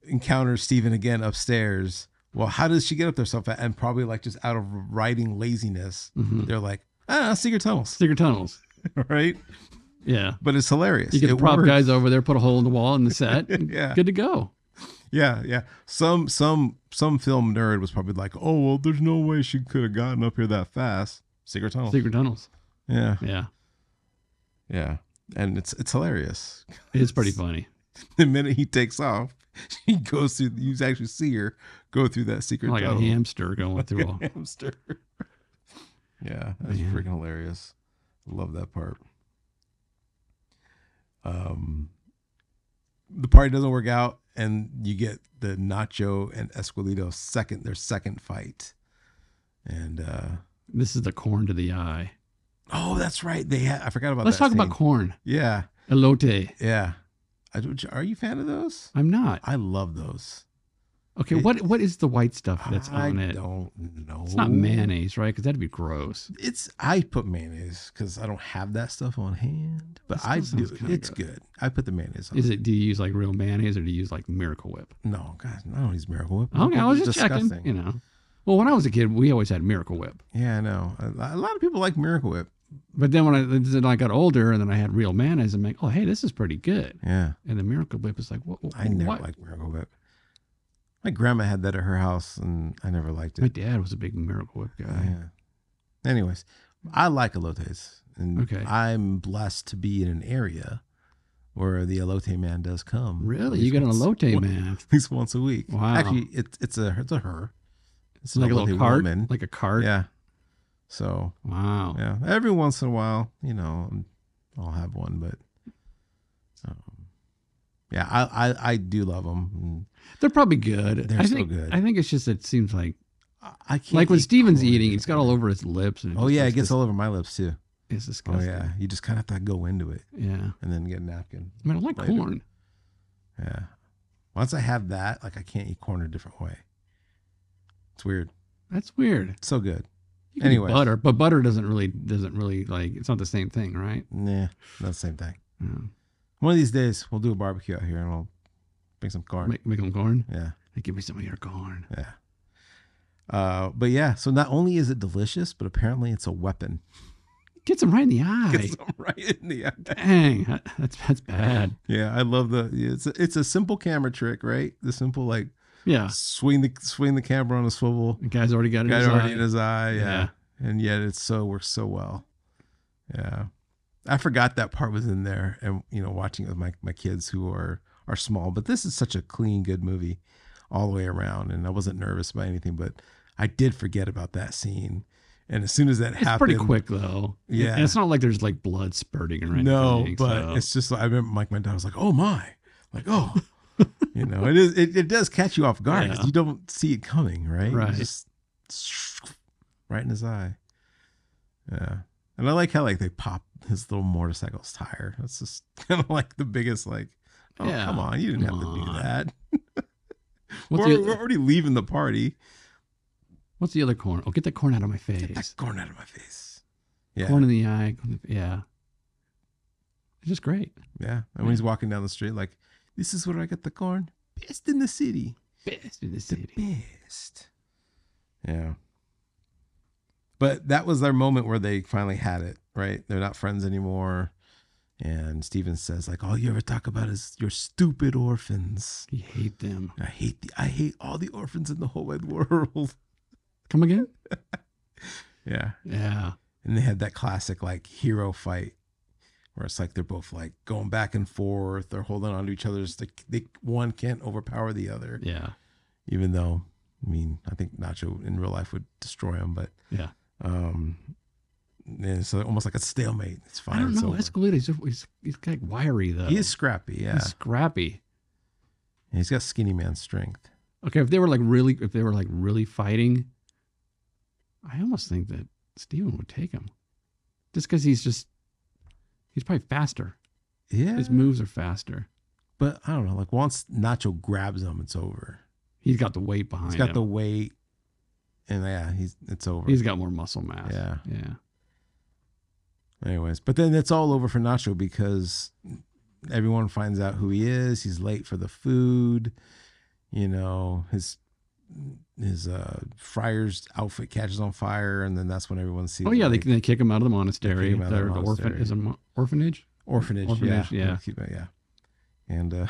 encounters Steven again upstairs. Well, how does she get up there so fast? And probably like just out of writing laziness, they're like, secret tunnels. Secret tunnels. Right? Yeah. But it's hilarious. You get the prop guys over there, put a hole in the wall in the set. Yeah. Good to go. Yeah, yeah. Some film nerd was probably like, oh, well, there's no way she could have gotten up here that fast. Secret tunnels. Secret tunnels. Yeah. Yeah. Yeah. And it's hilarious. It's pretty funny. The minute he takes off, he goes through, you actually see her go through that secret tunnel. Like a hamster going through a hamster. Yeah, that's freaking hilarious. I love that part. The party doesn't work out, and you get the Nacho and Esquilito their second fight. And this is the corn to the eye. Oh, that's right. I forgot about Let's that. Let's talk about corn. Yeah. Elote. Yeah. Are you a fan of those? I'm not. I love those. Okay, what is the white stuff that's on it? I don't know. It's not mayonnaise, right? Because that'd be gross. I put mayonnaise because I don't have that stuff on hand, but I do. It's good. I put the mayonnaise on. Do you use like real mayonnaise or do you use like Miracle Whip? No, God, I don't use Miracle Whip. Okay, I was just checking. You know, well, when I was a kid, we always had Miracle Whip. Yeah, I know. A lot of people like Miracle Whip. But then when I got older and then I had real mayonnaise, I'm like, oh, hey, this is pretty good. Yeah. And the Miracle Whip is like, what? I never liked Miracle Whip. My grandma had that at her house, and I never liked it. My dad was a big Miracle Whip guy. Yeah. Anyways, I like elotes, and I'm blessed to be in an area where the elote man does come. Really, you got an elote man at least once a week. Wow. Actually, it's a her. It's like a little cart, woman. like a cart. Yeah. So wow. Yeah. Every once in a while, I'll have one, but. Yeah, I do love them. They're probably good. They're so good. I think it's just it seems like I can't like when Steven's eating, it's got all over his lips. And it gets all over my lips too. It's disgusting. Oh yeah, you just kind of have to go into it. Yeah, and then get a napkin. I mean, I like corn. Yeah, once I have that, like I can't eat corn a different way. It's weird. That's weird. It's so good. Anyway, butter, but butter doesn't really like. It's not the same thing, right? Nah, not the same thing. Yeah. One of these days, we'll do a barbecue out here and we'll make some corn. Make them corn? Yeah. Hey, give me some of your corn. Yeah. But yeah, so not only is it delicious, but apparently it's a weapon. Gets them right in the eye. Gets them right in the eye. Dang, that's bad. Yeah, I love it's a simple camera trick, right? The simple swing the camera on a swivel. The guy's already got it in his eye. Yeah. And yet works so well. Yeah. I forgot that part was in there, and watching it with my kids who are small. But this is such a clean, good movie all the way around, and I wasn't nervous about anything. But I did forget about that scene, and as soon as that happened, pretty quick though. Yeah, and it's not like there's like blood spurting or anything. No, but it's just I remember my dad was like, "Oh my," like oh, it does catch you off guard because you don't see it coming, right? Right, just right in his eye. Yeah. And I like how they pop his little motorcycle's tire. That's just kind of like the biggest come on, you didn't have to do that. We're already leaving the party. What's the other corn? Oh, get that corn out of my face. Get that corn out of my face. Yeah. Corn in the eye. Yeah. It's just great. Yeah. And when he's walking down the street, like, this is where I get the corn. Best in the city. Best in the city. The best. Yeah. But that was their moment where they finally had it, right? They're not friends anymore. And Steven says, like, all you ever talk about is your stupid orphans. You hate them. I hate all the orphans in the whole wide world. Come again? Yeah. Yeah. And they had that classic like hero fight where it's like they're both like going back and forth. They're holding on to each other's. One can't overpower the other. Yeah. Even though, I mean, I think Nacho in real life would destroy him, but Yeah. and so almost like a stalemate. It's fine. I don't know. Escalade, he's kind of wiry though. He is scrappy. Yeah. He's scrappy. And he's got skinny man strength. Okay, if they were like really fighting, I almost think that Steven would take him. Just because he's probably faster. Yeah. His moves are faster. But I don't know. Like once Nacho grabs him, it's over. He's got the weight behind him. He's got the weight. And yeah, it's over. He's got more muscle mass. Yeah. Yeah. Anyways, but then it's all over for Nacho because everyone finds out who he is. He's late for the food. You know, his friar's outfit catches on fire, and then that's when everyone sees. Oh yeah, like, they kick him out of the monastery. Him out of the monastery. Is it orphanage? Orphanage, yeah. And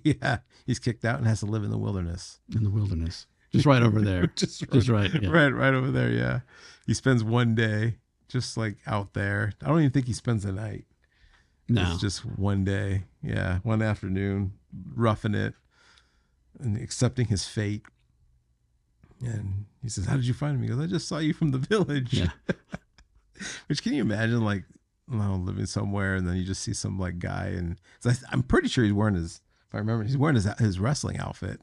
yeah, he's kicked out and has to live in the wilderness. In the wilderness, just right over there. just right. Yeah. Right over there. Yeah, he spends one day just like out there. I don't even think he spends the night. No, it's just one day. Yeah, one afternoon, roughing it and accepting his fate. And he says, "How did you find me?" He goes, "I just saw you from the village." Yeah. Which, can you imagine, like, living somewhere and then you just see some like guy, and I'm pretty sure he's wearing if I remember, he's wearing his wrestling outfit.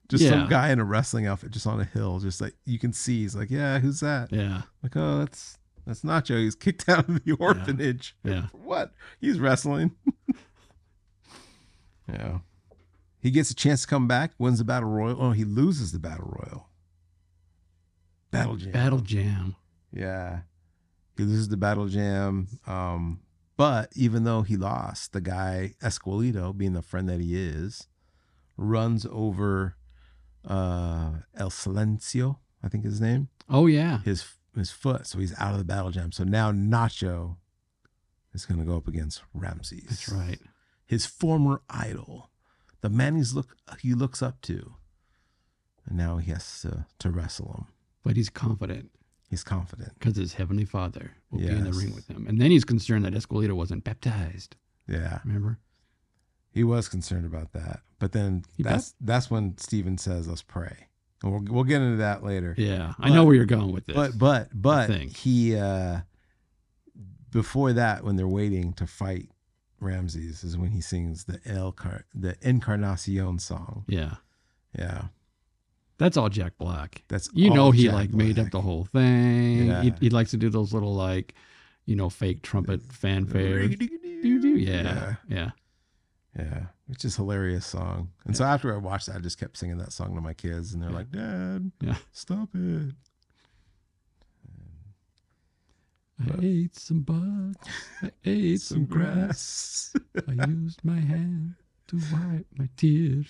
Just some guy in a wrestling outfit, just on a hill, just like you can see. He's like, "Yeah, who's that?" Yeah. Like, "Oh, that's Nacho. He's kicked out of the orphanage." Yeah. For what? He's wrestling. Yeah. He gets a chance to come back, wins the battle royal. Oh, he loses the battle royal. Battle jam. Yeah. He loses the battle jam. But even though he lost, the guy, Esqueleto, being the friend that he is, runs over El Silencio, I think his name. Oh, yeah. His foot. So he's out of the battle jam. So now Nacho is going to go up against Ramses. That's right. His former idol. The man he looks up to. And now he has to wrestle him. But he's confident. He's confident. Because his heavenly father will be in the ring with him. And then he's concerned that Esqueleto wasn't baptized. Yeah. Remember? He was concerned about that. But then that's when Steven says, "Let's pray." And we'll get into that later. Yeah. I know where you're going with this. But he before that, when they're waiting to fight Ramses, is when he sings the Encarnacion song. Yeah. Yeah. That's all Jack Black. That's he Jack made up the whole thing. Yeah. He likes to do those little fake trumpet fanfare. Yeah. Which is a hilarious song. And so after I watched that, I just kept singing that song to my kids, and they're like, "Dad, stop it." I ate some bugs. I ate some grass. I used my hand to wipe my tears.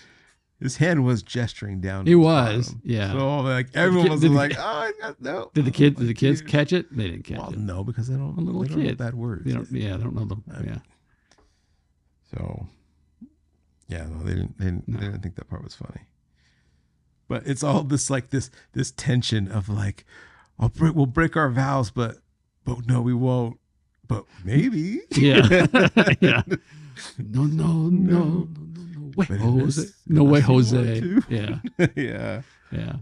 His hand was gesturing down. It was, bottom. Yeah. So like everyone was like, "Oh, no." Did the kids catch it? They didn't catch it. No, because they don't. Little they kid. Know bad words. They don't know the. Yeah. So, yeah, no, they didn't think that part was funny. But it's all this tension of like, we'll break our vows, but no, we won't. But maybe. Yeah. Yeah. No. Way, Jose. No way, Jose. Yeah. Yeah. Yeah.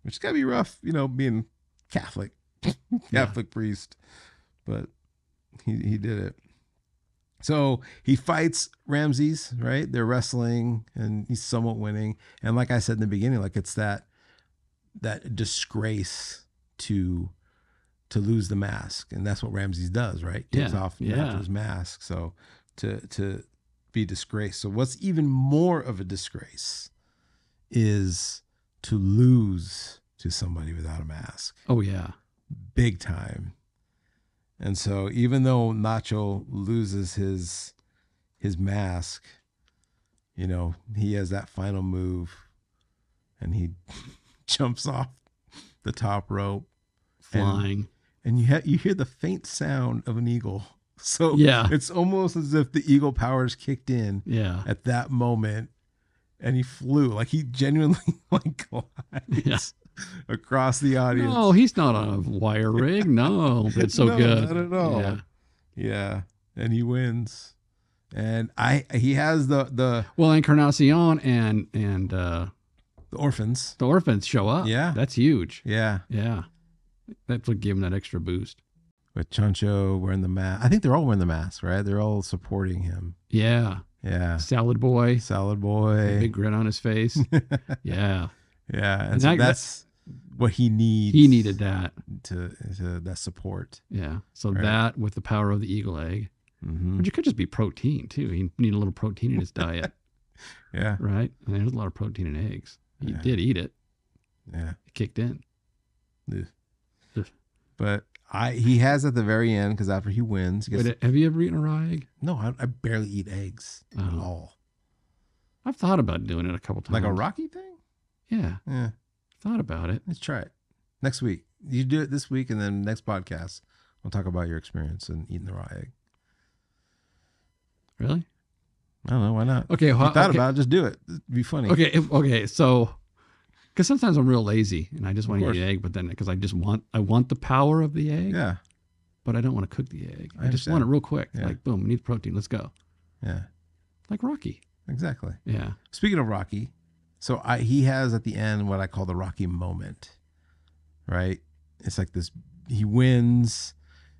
Which gotta be rough, being Catholic priest, but he did it. So he fights Ramses, right? They're wrestling and he's somewhat winning. And like I said in the beginning, like it's that disgrace to lose the mask. And that's what Ramses does, right? Takes off Nacho's mask. So to be disgraced. So what's even more of a disgrace is to lose to somebody without a mask. Oh yeah. Big time. And so even though Nacho loses his mask, he has that final move and he jumps off the top rope flying. and you hear the faint sound of an eagle. So Yeah. it's almost as if the eagle powers kicked in Yeah. at that moment, and he flew like he genuinely like Yeah. glides across the audience. No, he's not on a wire rig. No, but it's so No, good. not at all. Yeah. Yeah, and he wins, and he has the Well, Encarnacion and the orphans. the orphans show up. Yeah. That's huge. Yeah, Yeah. That's what gave him that extra boost. with Chancho wearing the mask. I think they're all wearing the mask, right? They're all supporting him. Yeah. Yeah, Salad boy. Salad A Boy. big grin on his face. Yeah. Yeah, and And so that- that's what he needs. He needed that. to that support. Yeah. So Right. that with the power of the eagle egg, Mm-hmm. which it could just be protein too. He needed a little protein in his diet, Yeah, right? And there's a lot of protein in eggs. He Yeah. did eat it. yeah. It kicked in. Ugh. Ugh. But he has at the very end, because after he wins, he gets, Wait, have you ever eaten a raw egg? no, I barely eat eggs at Oh. all. I've thought about doing it a couple times. Like a Rocky thing? Yeah. Yeah, Thought about it. let's try it next week. You do it this week, and then next podcast, we'll talk about your experience in eating the raw egg. Really? I don't know, why not? Okay. If you thought okay. about it, just do it. It'd be funny. Okay. So, because sometimes I'm real lazy and I just want to course. eat an egg, but then because I want the power of the egg, Yeah, but I don't want to cook the egg. I I just want it understand. real quick. Yeah. Like, boom, we need protein. Let's go. yeah, Like Rocky. exactly. Yeah. Speaking of Rocky, so he has at the end what I call the Rocky moment, right? It's like this, he wins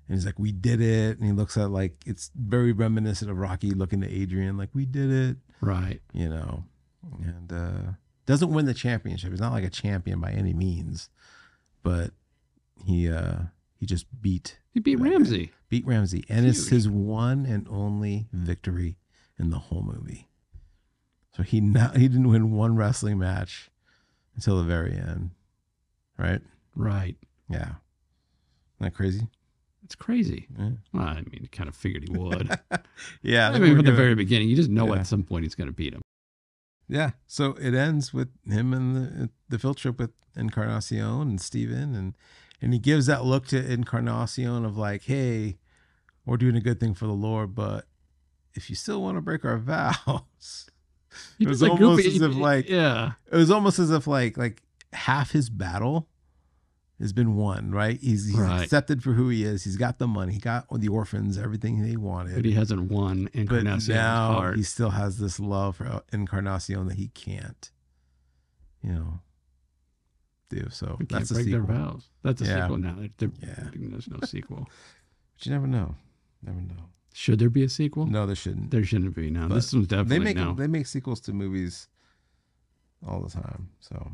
and he's like, we did it. And he looks at like, it's very reminiscent of Rocky looking to Adrian, like, we did it, Right. you know, and doesn't win the championship. He's not like a champion by any means, but he just beat He beat Ramsey. Ramsey. And it's Huge. his one and only victory in the whole movie. So he didn't win one wrestling match until the very end. Right? Right. Yeah. Isn't that crazy? It's crazy. Yeah. Well, I mean, kind of figured he would. Yeah. I mean, from the very beginning, you just know Yeah. at some point he's going to beat him. Yeah. So it ends with him and the field trip with Encarnacion and Steven, and he gives that look to Encarnacion of like, hey, we're doing a good thing for the Lord, but if you still want to break our vows, He It was does a almost goofy- as if, like- yeah. it was almost as if like half his battle has been won, right? He's Right. accepted for who he is. He's got the money. He got the orphans, everything they wanted. But he hasn't won But Encarnacion's now heart. he still has this love for Encarnacion that he can't, do. So We can't that's a break their sequel. vows. That's a Yeah. sequel now. Yeah. There's no sequel. But you never know. Never know. Should there be a sequel? No, there shouldn't. There shouldn't be. No, But this one's definitely They no. make sequels to movies all the time. So,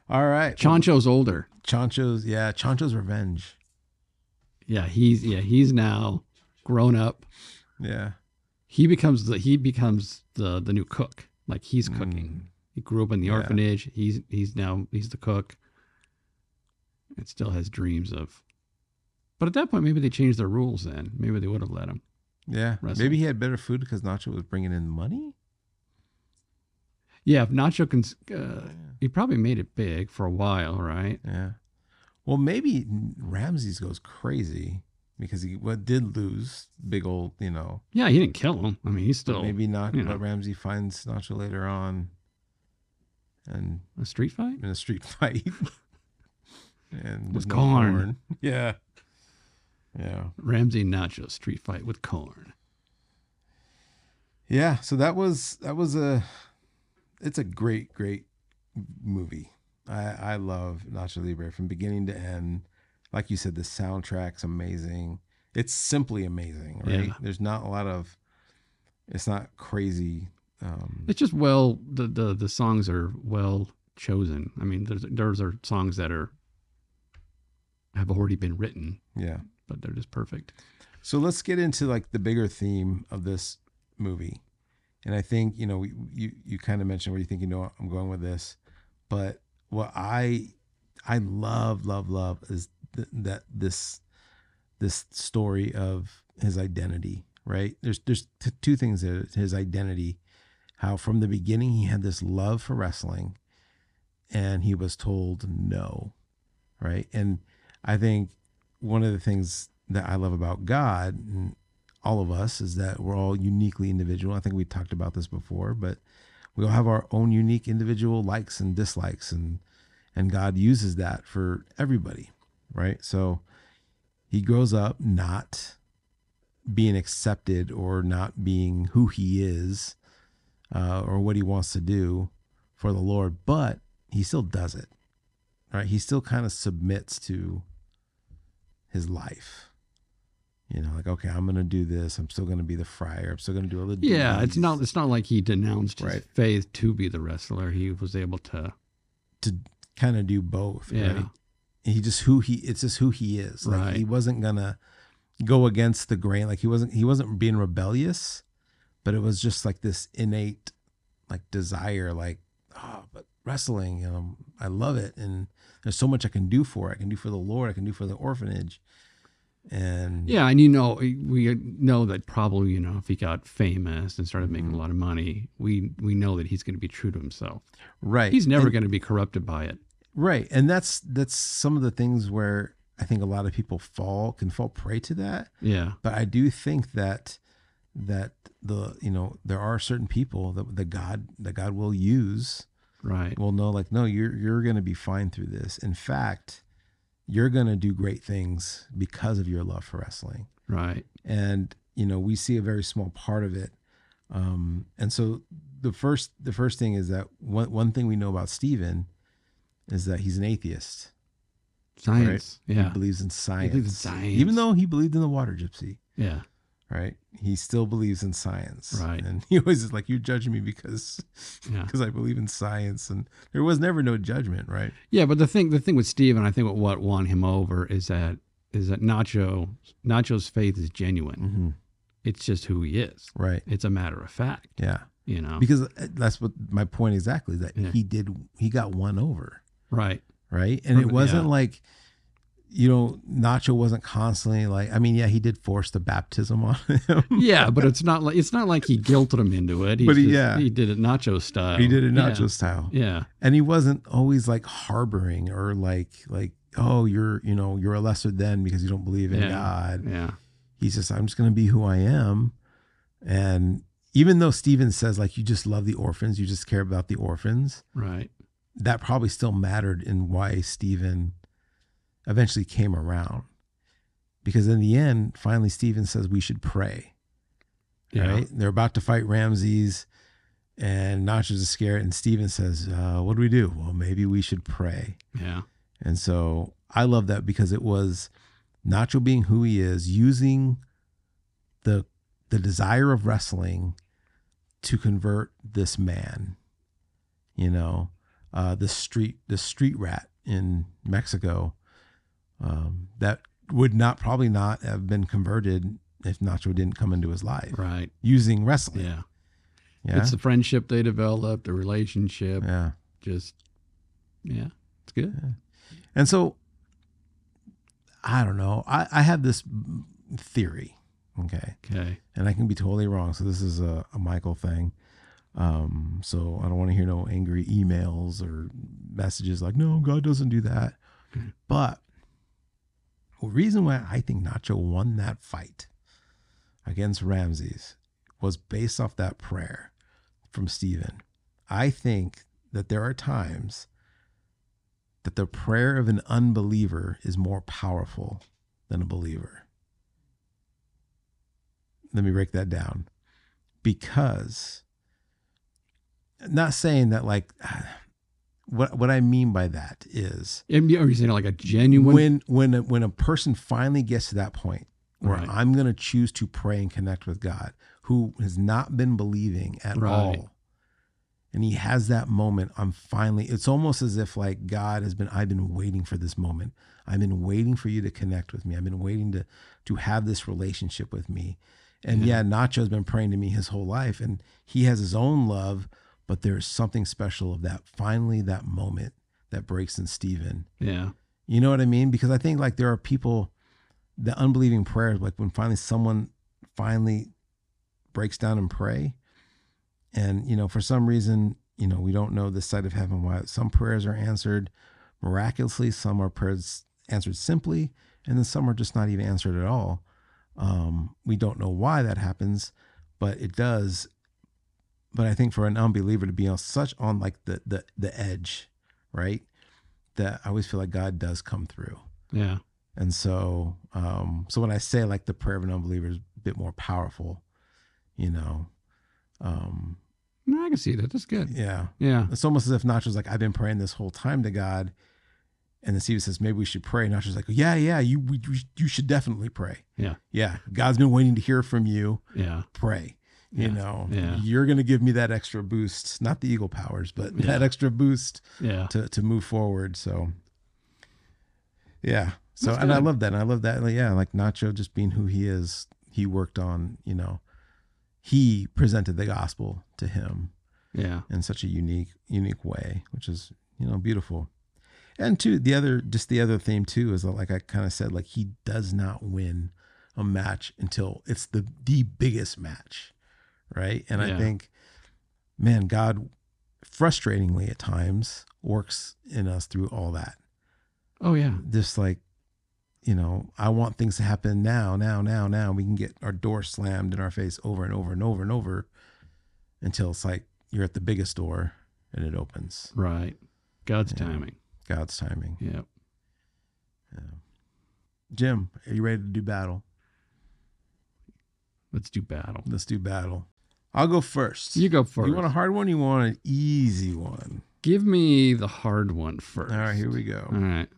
all right, Chancho's older. Chancho's Revenge. Yeah, he's now grown up. Yeah, He becomes the new cook. Like he's cooking. He grew up in the Yeah. orphanage. He's the cook. And still has dreams of. But at that point, maybe they changed their rules. Then maybe they would have let him. yeah. Wrestle. Maybe he had better food because Nacho was bringing in money. Yeah, if Nacho can, he probably made it big for a while, right? Yeah. Well, maybe Ramses goes crazy because he did lose big old, Yeah, he didn't kill him. I mean, he's still maybe not. you know. But Ramsey finds Nacho later on, and a street fight. in a street fight, and With no corn. Yeah. Yeah. Ramsey and Nacho street fight with corn. Yeah. So that was it's a great movie. I love Nacho Libre from beginning to end. Like you said, the soundtrack's amazing. It's simply amazing, right? Yeah. There's not a lot of, it's not crazy. It's just the songs are well chosen. I mean, those are songs that have already been written, Yeah. but they're just perfect. So let's get into like the bigger theme of this movie. And I think, you kind of mentioned where you think, I'm going with this, but what I love is this story of his identity, right? There's two things there. His identity, how from the beginning he had this love for wrestling and he was told no, right? And I think one of the things that I love about God and all of us is that we're all uniquely individual. I think we talked about this before, but we all have our own unique individual likes and dislikes, and God uses that for everybody, right? So he grows up not being accepted or not being who he is or what he wants to do for the Lord, but he still does it, right? He still kind of submits to his life. You know, like, okay, I'm going to do this. I'm still going to be the friar. I'm still going to do all the duties. Yeah, it's not like he denounced his Right. faith to be the wrestler. He was able to kind of do both, Yeah. right? It's just who he is. Like Right. he wasn't going to go against the grain. Like he wasn't being rebellious, but it was just like this innate like desire, like, oh, but wrestling, you know, I love it. And there's so much I can do for it. I can do for the Lord. I can do for the orphanage. And Yeah, and you know, we know that probably, you know, if he got famous and started making a lot of money, we know that he's going to be true to himself. right. He's never And- going to be corrupted by it. Right. And that's some of the things where I think a lot of people can fall prey to that. Yeah. But I do think that there are certain people that God will use, Right. will know, like, no, you're going to be fine through this. In fact, you're going to do great things because of your love for wrestling. Right. And, you know, we see a very small part of it. And so the first thing is that one thing we know about Stephen is that he's an atheist. Science. Right? Yeah. He believes in science. believes in science. Even though he believed in the water gypsy, Yeah. right? He still believes in science. Right. And he always is like, you're judging me because Yeah. I believe in science. And there was never no judgment, right? Yeah, but the thing with Steven, I think what won him over is that Nacho's faith is genuine. Mm-hmm. It's just who he is. Right. It's a matter of fact. Yeah. You know. Because that's what my point exactly, that Yeah. he got won over. Right. Right. And it wasn't Yeah. like, you know, Nacho wasn't constantly like, I mean, yeah, he did force the baptism on him. Yeah, but it's not like he guilted him into it. He did it Nacho style. He did it Nacho Yeah. style. Yeah. And he wasn't always like harboring or like, oh, you're a lesser than because you don't believe in Yeah. God. Yeah. He's just, I'm just going to be who I am. And even though Stephen says, like, you just love the orphans, you just care about the orphans, Right. that probably still mattered in why Stephen eventually came around. Because in the end, finally, Stephen says we should pray. Yeah. Right? They're about to fight Ramses, and Nachos is scared, and Stephen says, what do we do? Well, maybe we should pray. Yeah. And so I love that because it was Nacho being who he is, using the desire of wrestling to convert this man, you know, the street rat in Mexico, that would probably not have been converted if Nacho didn't come into his life. Right. Using wrestling. Yeah. Yeah. It's the friendship they developed, the relationship. Yeah. Just, yeah, it's good. Yeah. And so, I don't know. I have this theory. Okay. Okay. And I can be totally wrong. So this is a Michael thing. So I don't want to hear no angry emails or messages like, no, God doesn't do that. Okay. But the reason why I think Nacho won that fight against Ramses was based off that prayer from Stephen. I think that there are times that the prayer of an unbeliever is more powerful than a believer. Let me break that down. Because, not saying that, like, what I mean by that is, Are you saying like a genuine? when a person finally gets to that point where Right. I'm going to choose to pray and connect with God, who has not been believing at Right. all, and he has that moment, it's almost as if like I've been waiting for this moment. I've been waiting for you to connect with me. I've been waiting to have this relationship with me. And yeah, Nacho's been praying to me his whole life, and he has his own love, but there's something special of that, finally, that moment that breaks in Stephen. Yeah. You know what I mean? Because I think like there are people, the unbelieving prayers, like when someone finally breaks down and pray, and, you know, for some reason, you know, we don't know this side of heaven why some prayers are answered miraculously, some are prayers answered simply, and then some are just not even answered at all. We don't know why that happens, but it does. But I think for an unbeliever to be on such on like the edge, right? That I always feel like God does come through. Yeah. And so, so when I say like the prayer of an unbeliever is a bit more powerful, you know, No, I can see that. That's good. yeah. Yeah. It's almost as if Nacho's like, I've been praying this whole time to God. And then Steve says, maybe we should pray. Nacho's like, yeah, you should definitely pray. Yeah. Yeah. God's been waiting to hear from you. Yeah. Pray. You know, Yeah. you're going to give me that extra boost, not the eagle powers, but that extra boost to move forward. So, yeah. So, and I love that. And I love that. Yeah. Like Nacho just being who he is, he worked on, you know, he presented the gospel to him. Yeah. In such a unique way, which is, you know, beautiful. And too, the other theme too is that, like I kind of said, like he does not win a match until it's the biggest match. Right. And I think, man, God frustratingly at times works in us through all that. Oh yeah. Just like, you know, I want things to happen now. We can get our door slammed in our face over and over and over and over until it's like you're at the biggest door and it opens. Right. God's timing. God's timing. Yep. Yeah. Jim, are you ready to do battle? Let's do battle. Let's do battle. I'll go first. You go first. You want a hard one? You want an easy one? Give me the hard one first. All right, here we go. All right.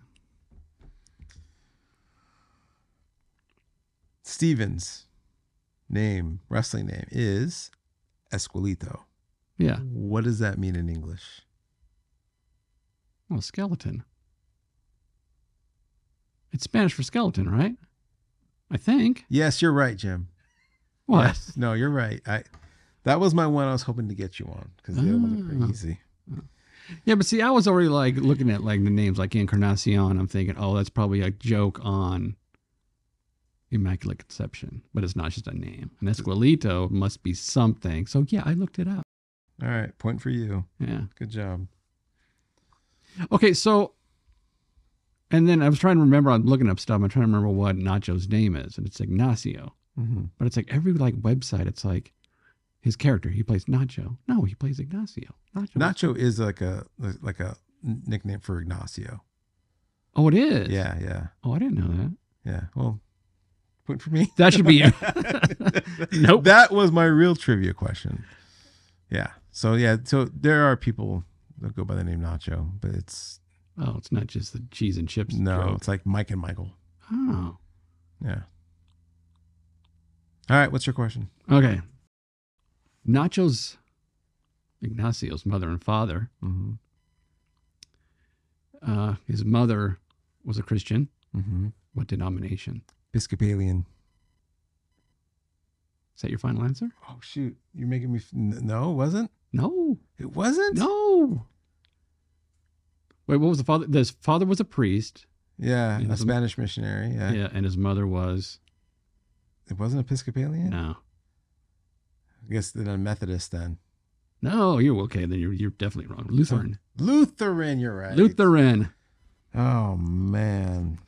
Steven's wrestling name is Esquelito. Yeah. What does that mean in English? Oh, skeleton. It's Spanish for skeleton, right? I think. Yes, you're right, Jim. What? Yes. No, you're right. That was my one I was hoping to get you on because the other ones are pretty easy. Yeah, but see, I was already like looking at like the names like Encarnacion. I'm thinking, oh, that's probably a joke on Immaculate Conception, but it's not just a name. And Esquelito must be something. So yeah, I looked it up. All right, point for you. Yeah. Good job. Okay, so, and then I was trying to remember, I'm looking up stuff. I'm trying to remember what Nacho's name is, and it's Ignacio. Mm-hmm. But it's like every like website, it's like his character. He plays Nacho. No, he plays Ignacio. Nacho is like a nickname for Ignacio. Oh, it is? Yeah. Oh, I didn't know that. Yeah. Well, point for me. That should be you. Nope. That was my real trivia question. Yeah. So there are people that go by the name Nacho, but it's not just the cheese and chips. No, joke. it's like Mike and Michael. Oh. Yeah. All right, what's your question? Okay. Ignacio's mother and father. Mm-hmm. His mother was a Christian. Mm-hmm. What denomination? Episcopalian. Is that your final answer? Oh, shoot. You're making me... No, it wasn't? No. It wasn't? No. Wait, what was the father? His father was a priest. Yeah, a Spanish missionary. Yeah. Yeah, and his mother was... It wasn't Episcopalian? No. I guess they're not Methodist then. No, you're okay. Then you're definitely wrong. Lutheran. Lutheran, you're right. Lutheran. Oh, man.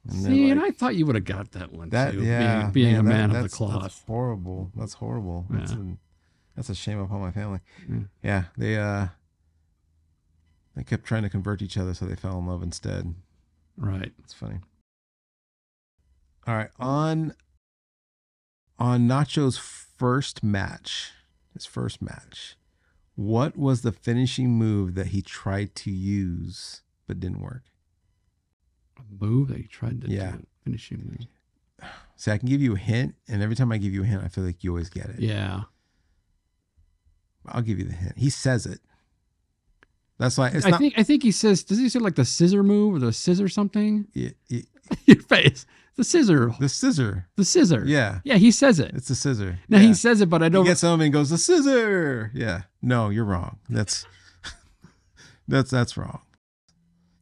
See, and I thought you would have got that one too. Yeah, being a man of the cloth. That's horrible. That's horrible. Yeah. That's a shame upon my family. Yeah. Yeah, they kept trying to convert each other, so they fell in love instead. Right. It's funny. All right, on Nacho's first match, what was the finishing move that he tried to use but didn't work? A move that he tried to do. Finishing move. See, I can give you a hint, and every time I give you a hint, I feel like you always get it. Yeah. I'll give you the hint. He says it. That's why it's I think he says, does he say like the scissor move or the scissor something? Yeah. Your face. The scissor. The scissor. The scissor. Yeah. Yeah, he says it. It's the scissor. Now he says it, but I don't. He gets home and goes, the scissor. Yeah. No, you're wrong. That's wrong.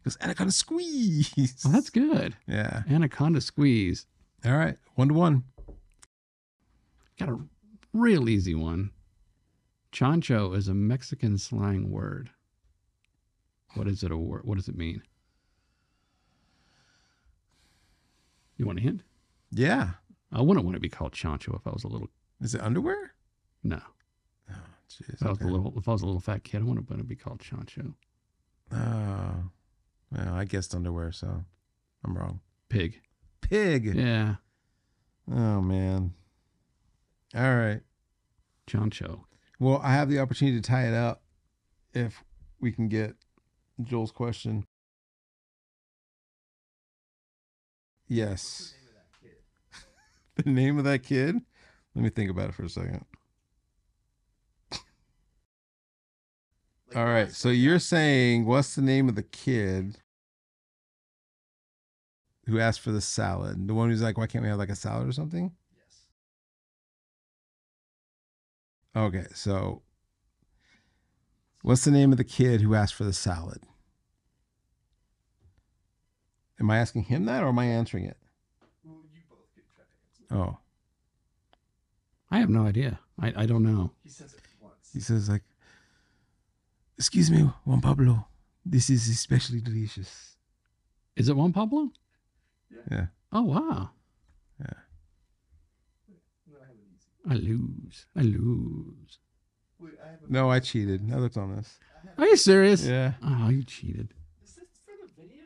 Because anaconda squeeze. Oh, that's good. Yeah. Anaconda squeeze. All right. 1-1. Got a real easy one. Chancho is a Mexican slang word. What is it? What does it mean? You want a hint? Yeah. I wouldn't want to be called Chancho if I was a little. Is it underwear? No. Oh, jeez. If I was a little fat kid, I wouldn't want to be called Chancho. Oh. Well, I guessed underwear, so I'm wrong. Pig. Pig. Yeah. Oh, man. All right. Chancho. Well, I have the opportunity to tie it up if we can get Joel's question. Yes. The name of that kid? Let me think about it for a second. All right. So you're saying, what's the name of the kid who asked for the salad? The one who's like, why can't we have like a salad or something? Yes. Okay. So what's the name of the kid who asked for the salad? Am I asking him that or am I answering it? Well, you both could try to answer. Oh, I have no idea. I don't know. He says it once. he says like, excuse me, Juan Pablo. This is especially delicious. Is it Juan Pablo? Yeah. Oh, wow. Yeah. No, I have it easy. I lose. Wait, I have a No, I cheated. I looked on this. I have Are you serious? Yeah. Oh, you cheated. Is this for the video?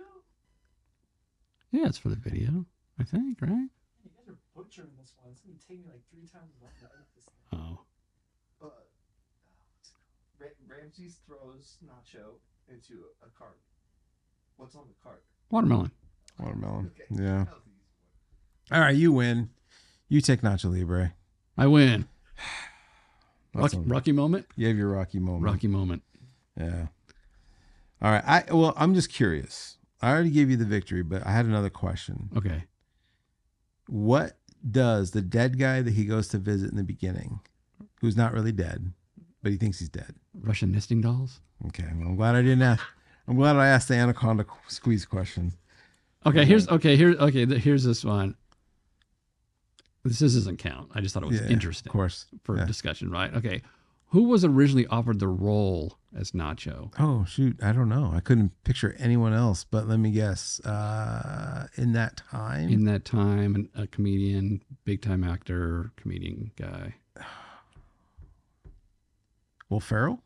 Yeah, it's for the video, I think, right? You guys are butchering this one. It's gonna take me like 3 times as long to edit this thing. Oh. But Ramses throws Nacho into a cart. What's on the cart? Watermelon. Watermelon. Okay. Yeah. That was the easy one. All right, you win. You take Nacho Libre. I win. That's a- Rocky moment? You have your Rocky moment. Rocky moment. Yeah. All right. I'm just curious. I already gave you the victory, but I had another question. Okay. What does the dead guy that he goes to visit in the beginning, who's not really dead, but he thinks he's dead? Russian nesting dolls? Okay. Well, I'm glad I didn't ask. I'm glad I asked the anaconda squeeze question. Okay, here's this one. This doesn't count. I just thought it was Yeah, interesting Of course. for Yeah. discussion, right? Okay. Who was originally offered the role as Nacho? Oh, shoot. I don't know. I couldn't picture anyone else, but let me guess. In that time? In that time, a comedian, big time actor, comedian guy. Will Ferrell?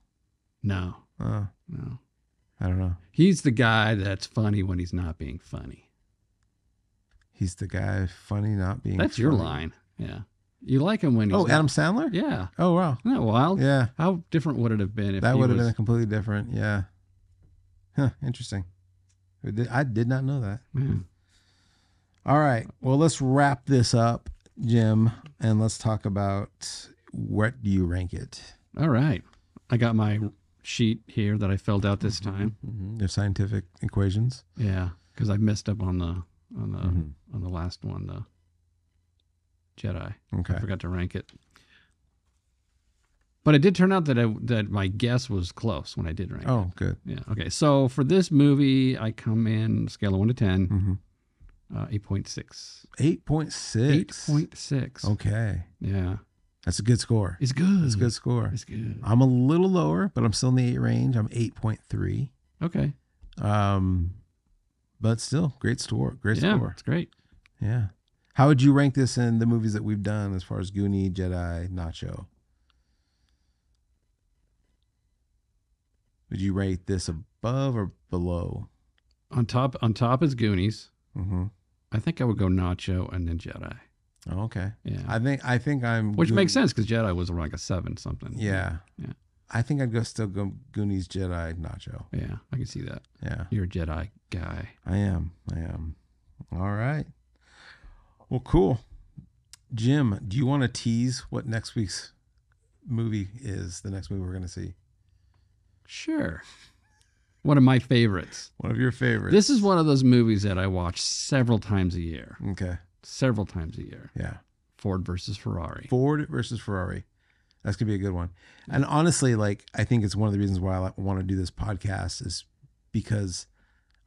No. No. I don't know. He's the guy that's funny when he's not being funny. He's the guy funny, not being That's your funny. line. Yeah. You like him when he's Oh, not- Adam Sandler? Yeah. Oh, wow. Isn't that wild? Yeah. How different would it have been if That he would have was, been completely different. Yeah. Huh. Interesting. I did not know that. Yeah. All right. Well, let's wrap this up, Jim, and let's talk about what do you rank it? All right. I got my sheet here that I filled out this time. Your scientific equations. Yeah, because I messed up on the Mhm. on the last one, the Jedi. Okay. I forgot to rank it. But it did turn out that my guess was close when I did rank it. Oh, good. Yeah. Okay. So for this movie, I come in scale of 1 to 10, Mm-hmm. 8.6. 8.6. 8.6. Okay. Yeah. That's a good score. It's good. It's a good score. It's good. I'm a little lower, but I'm still in the 8 range. I'm 8.3. Okay. But still, great score. Great Yeah, score. it's great. Yeah. How would you rank this in the movies that we've done as far as Goonie, Jedi, Nacho? Would you rate this above or below? On top is Goonies. Mm-hmm. I think I would go Nacho and then Jedi. Oh, okay. Yeah. I think I'm Which makes sense because Jedi was around like a 7 something. Yeah. Yeah. I think I'd still go Goonies, Jedi, Nacho. Yeah, I can see that. Yeah. You're a Jedi guy. I am. All right. Well, cool. Jim, do you want to tease what next week's movie is? The next movie we're going to see. Sure. One of my favorites. One of your favorites. This is one of those movies that I watch several times a year. Okay. Several times a year. Yeah. Ford versus Ferrari. Ford versus Ferrari. That's going to be a good one. And honestly, like, I think it's one of the reasons why I want to do this podcast is because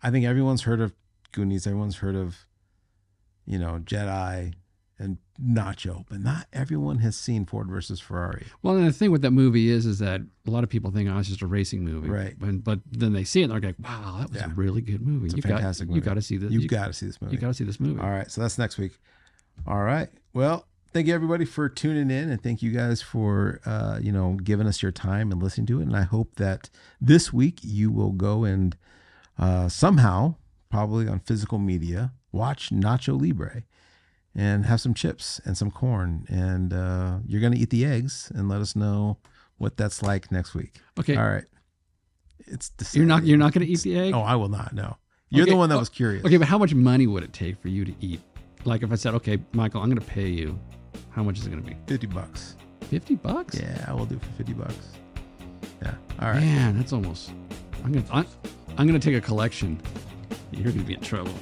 I think everyone's heard of Goonies. Everyone's heard of, Jedi and Nacho, but not everyone has seen Ford versus Ferrari. Well, and the thing with that movie is that a lot of people think, oh, it's just a racing movie. Right. But then they see it and they're like, wow, that was a really good movie. It's a fantastic movie. You got to see this. You've got to see this movie. You got to see this movie. All right. So that's next week. All right. Well, thank you everybody for tuning in, and thank you guys for, giving us your time and listening to it. And I hope that this week you will go and somehow, probably on physical media, watch Nacho Libre and have some chips and some corn. And you're going to eat the eggs and let us know what that's like next week. Okay. All right. It's decided. You're not going to eat the egg? Oh, I will not. No. You're the one that was curious. Okay, but how much money would it take for you to eat? Like if I said, okay, Michael, I'm going to pay you. How much is it going to be? $50. $50? Yeah, I will do it for $50. Yeah. All right. Man, that's almost. I'm gonna take a collection. You're gonna be in trouble.